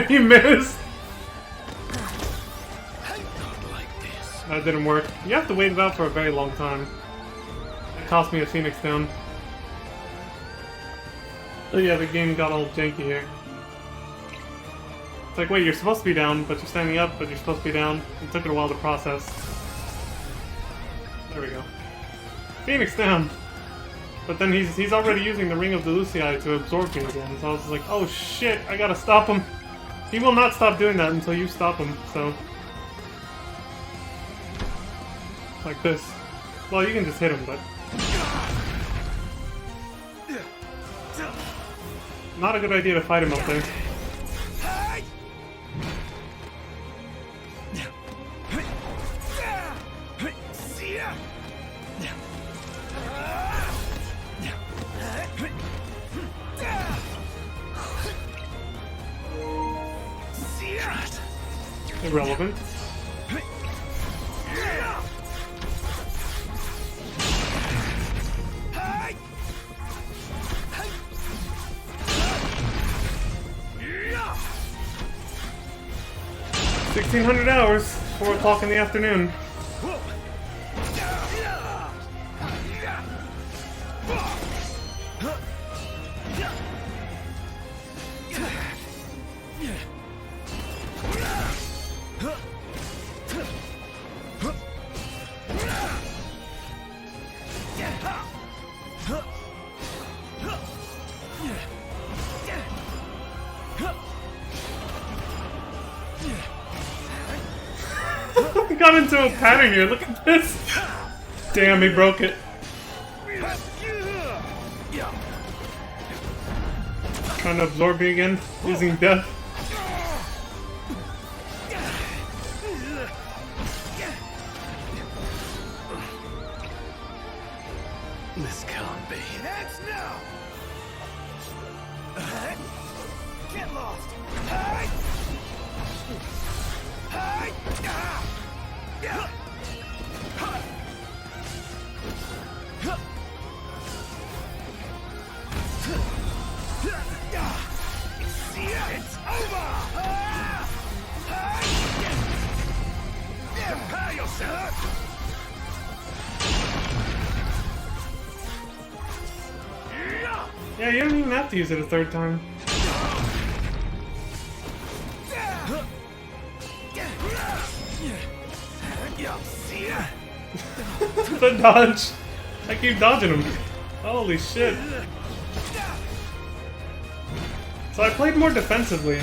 He missed! That didn't work. You have to wait it out for a very long time. It cost me a Phoenix down. Oh yeah, the game got all janky here. It's like, wait, you're supposed to be down, but you're standing up, but you're supposed to be down. It took it a while to process. There we go. Phoenix down! But then he's already using the Ring of the Lucii to absorb me again, so I was like, oh shit, I gotta stop him. He will not stop doing that until you stop him, so... Like this. Well, you can just hit him, but... Not a good idea to fight him up there. Irrelevant. $1,600, 4 o'clock in the afternoon. got into a pattern here. Look at this. Damn, he broke it. Trying to absorb me again, using death. This can't be. That's now. Get lost. It's over. Prepare yourself. Yeah, you don't even have to use it a third time. The dodge. I keep dodging him. Holy shit. So I played more defensively.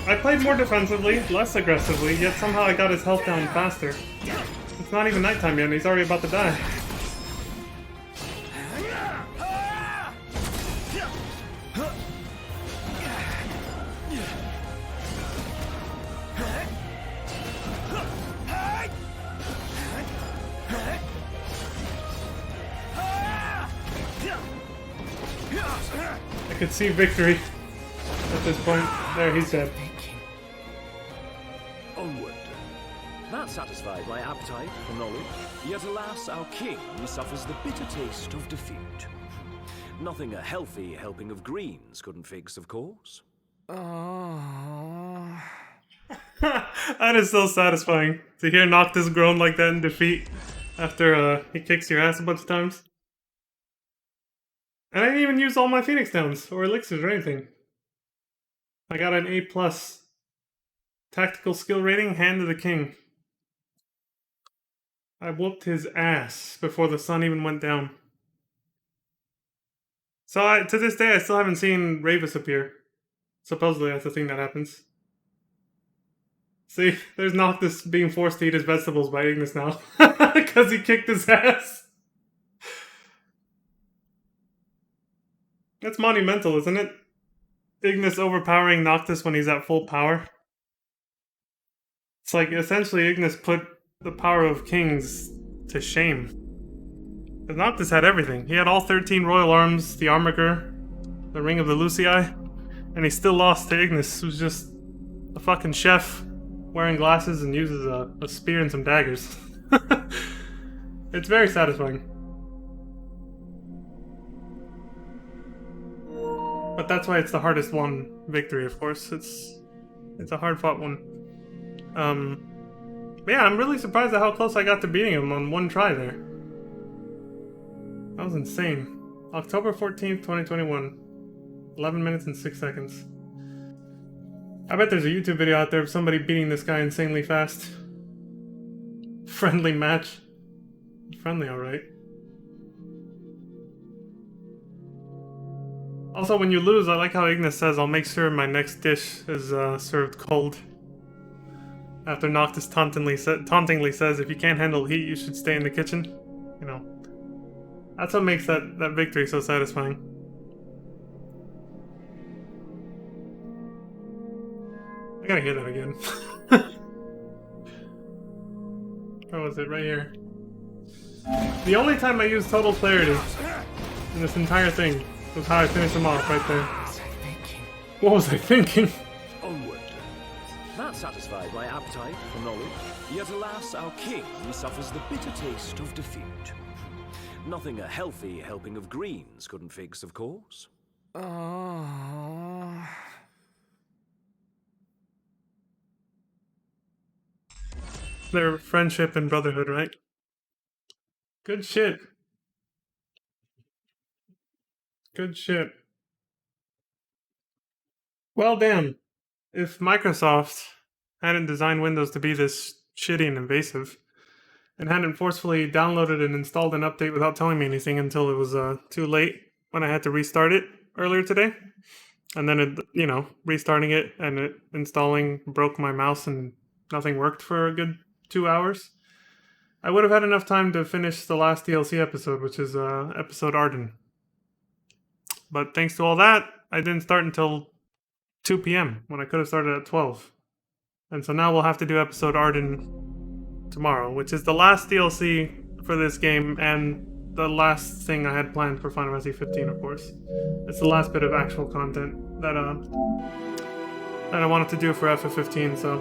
I played more defensively, less aggressively, yet somehow I got his health down faster. It's not even nighttime yet and he's already about to die. I could see victory at this point. There, he's dead. Onward. That satisfied my appetite for knowledge. Yet alas, our king suffers the bitter taste of defeat. Nothing a healthy helping of greens couldn't fix, of course. That is so satisfying to hear Noctis groan like that in defeat after he kicks your ass a bunch of times. And I didn't even use all my Phoenix Downs or elixirs or anything. I got an A+. Tactical skill rating, Hand of the King. I whooped his ass before the sun even went down. So to this day, I still haven't seen Ravus appear. Supposedly that's the thing that happens. See, there's Noctis being forced to eat his vegetables by Ignis now. Because he kicked his ass. That's monumental, isn't it? Ignis overpowering Noctis when he's at full power. It's like, essentially, Ignis put the power of kings to shame. Because Noctis had everything. He had all 13 royal arms, the Armiger, the Ring of the Lucii, and he still lost to Ignis, who's just a fucking chef wearing glasses and uses a spear and some daggers. It's very satisfying. But that's why it's the hardest won victory, of course. It's a hard-fought one. But yeah, I'm really surprised at how close I got to beating him on one try there. That was insane. October 14th, 2021. 11 minutes and 6 seconds. I bet there's a YouTube video out there of somebody beating this guy insanely fast. Friendly match. Friendly, alright. Also, when you lose, I like how Ignis says, I'll make sure my next dish is served cold. After Noctis tauntingly says, if you can't handle heat, you should stay in the kitchen. You know. That's what makes that victory so satisfying. I gotta hear that again. Where was it? Right here. The only time I used total clarity in this entire thing was how I finished him off right there. What was I thinking? Onward. That satisfied my appetite for knowledge. Yet alas, our king suffers the bitter taste of defeat. Nothing a healthy helping of greens couldn't fix, of course. Their friendship and brotherhood, right? Good shit. Good shit. Well, damn. If Microsoft hadn't designed Windows to be this shitty and invasive, and hadn't forcefully downloaded and installed an update without telling me anything until it was too late when I had to restart it earlier today, And then it, you know, restarting it and it installing broke my mouse and nothing worked for a good 2 hours. I would have had enough time to finish the last DLC episode, which is episode Arden. But thanks to all that, I didn't start until 2 p.m. when I could have started at 12. And so now we'll have to do episode Arden tomorrow, which is the last DLC for this game and the last thing I had planned for Final Fantasy 15, of course. It's the last bit of actual content that I wanted to do for FF15, so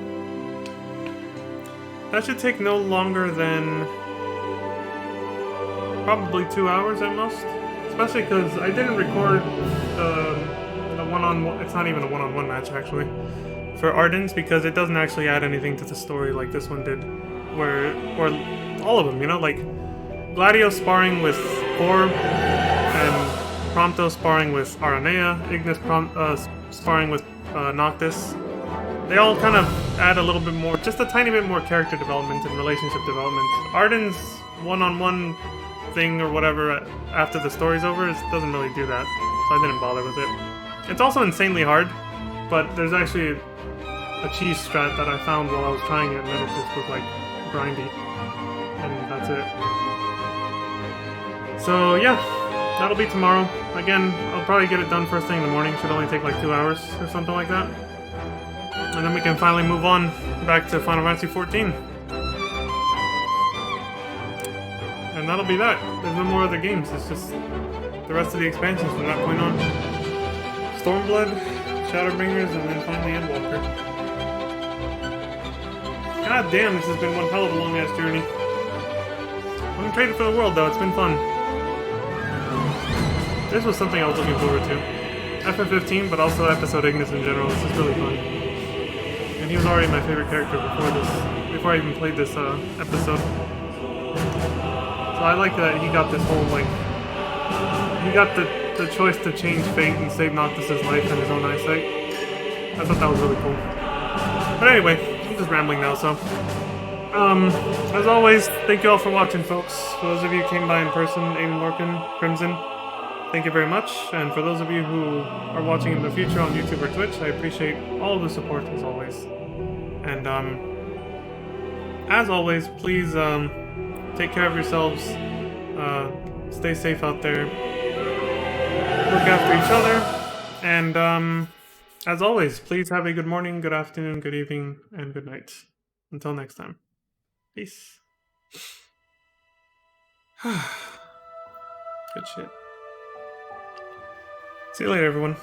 that should take no longer than probably 2 hours at most. Especially because I didn't record the one-on-one. It's not even a one-on-one match actually for Ardens because it doesn't actually add anything to the story like this one did, or all of them. You know, like Gladio sparring with Cor and Prompto sparring with Aranea, Ignis sparring with Noctis. They all kind of add a little bit more, just a tiny bit more character development and relationship development. Arden's one-on-one thing or whatever after the story's over, it doesn't really do that, so I didn't bother with it. It's also insanely hard, but there's actually a cheese strat that I found while I was trying it, and then it just was like grindy, and that's it. So yeah, that'll be tomorrow. Again, I'll probably get it done first thing in the morning. Should only take like 2 hours or something like that. And then we can finally move on back to Final Fantasy 14. And that'll be that. There's no more other games. It's just the rest of the expansions from that point on. Stormblood, Shadowbringers, and then finally Endwalker. God damn, this has been one hell of a long-ass journey. I haven't traded for the world, though. It's been fun. This was something I was looking forward to. FF15, but also episode Ignis in general. This is really fun. And he was already my favorite character before I even played this episode. So I like that he got this whole, like, he got the choice to change fate and save Noctis' life in his own eyesight. I thought that was really cool. But anyway, I'm just rambling now, so. As always, thank you all for watching, folks. For those of you who came by in person, Aiden Lorcan, Crimson, thank you very much. And for those of you who are watching in the future on YouTube or Twitch, I appreciate all of the support, as always. And, as always, please, take care of yourselves. Stay safe out there. Look after each other. And, as always, please have a good morning, good afternoon, good evening, and good night. Until next time. Peace. Good shit. See you later, everyone.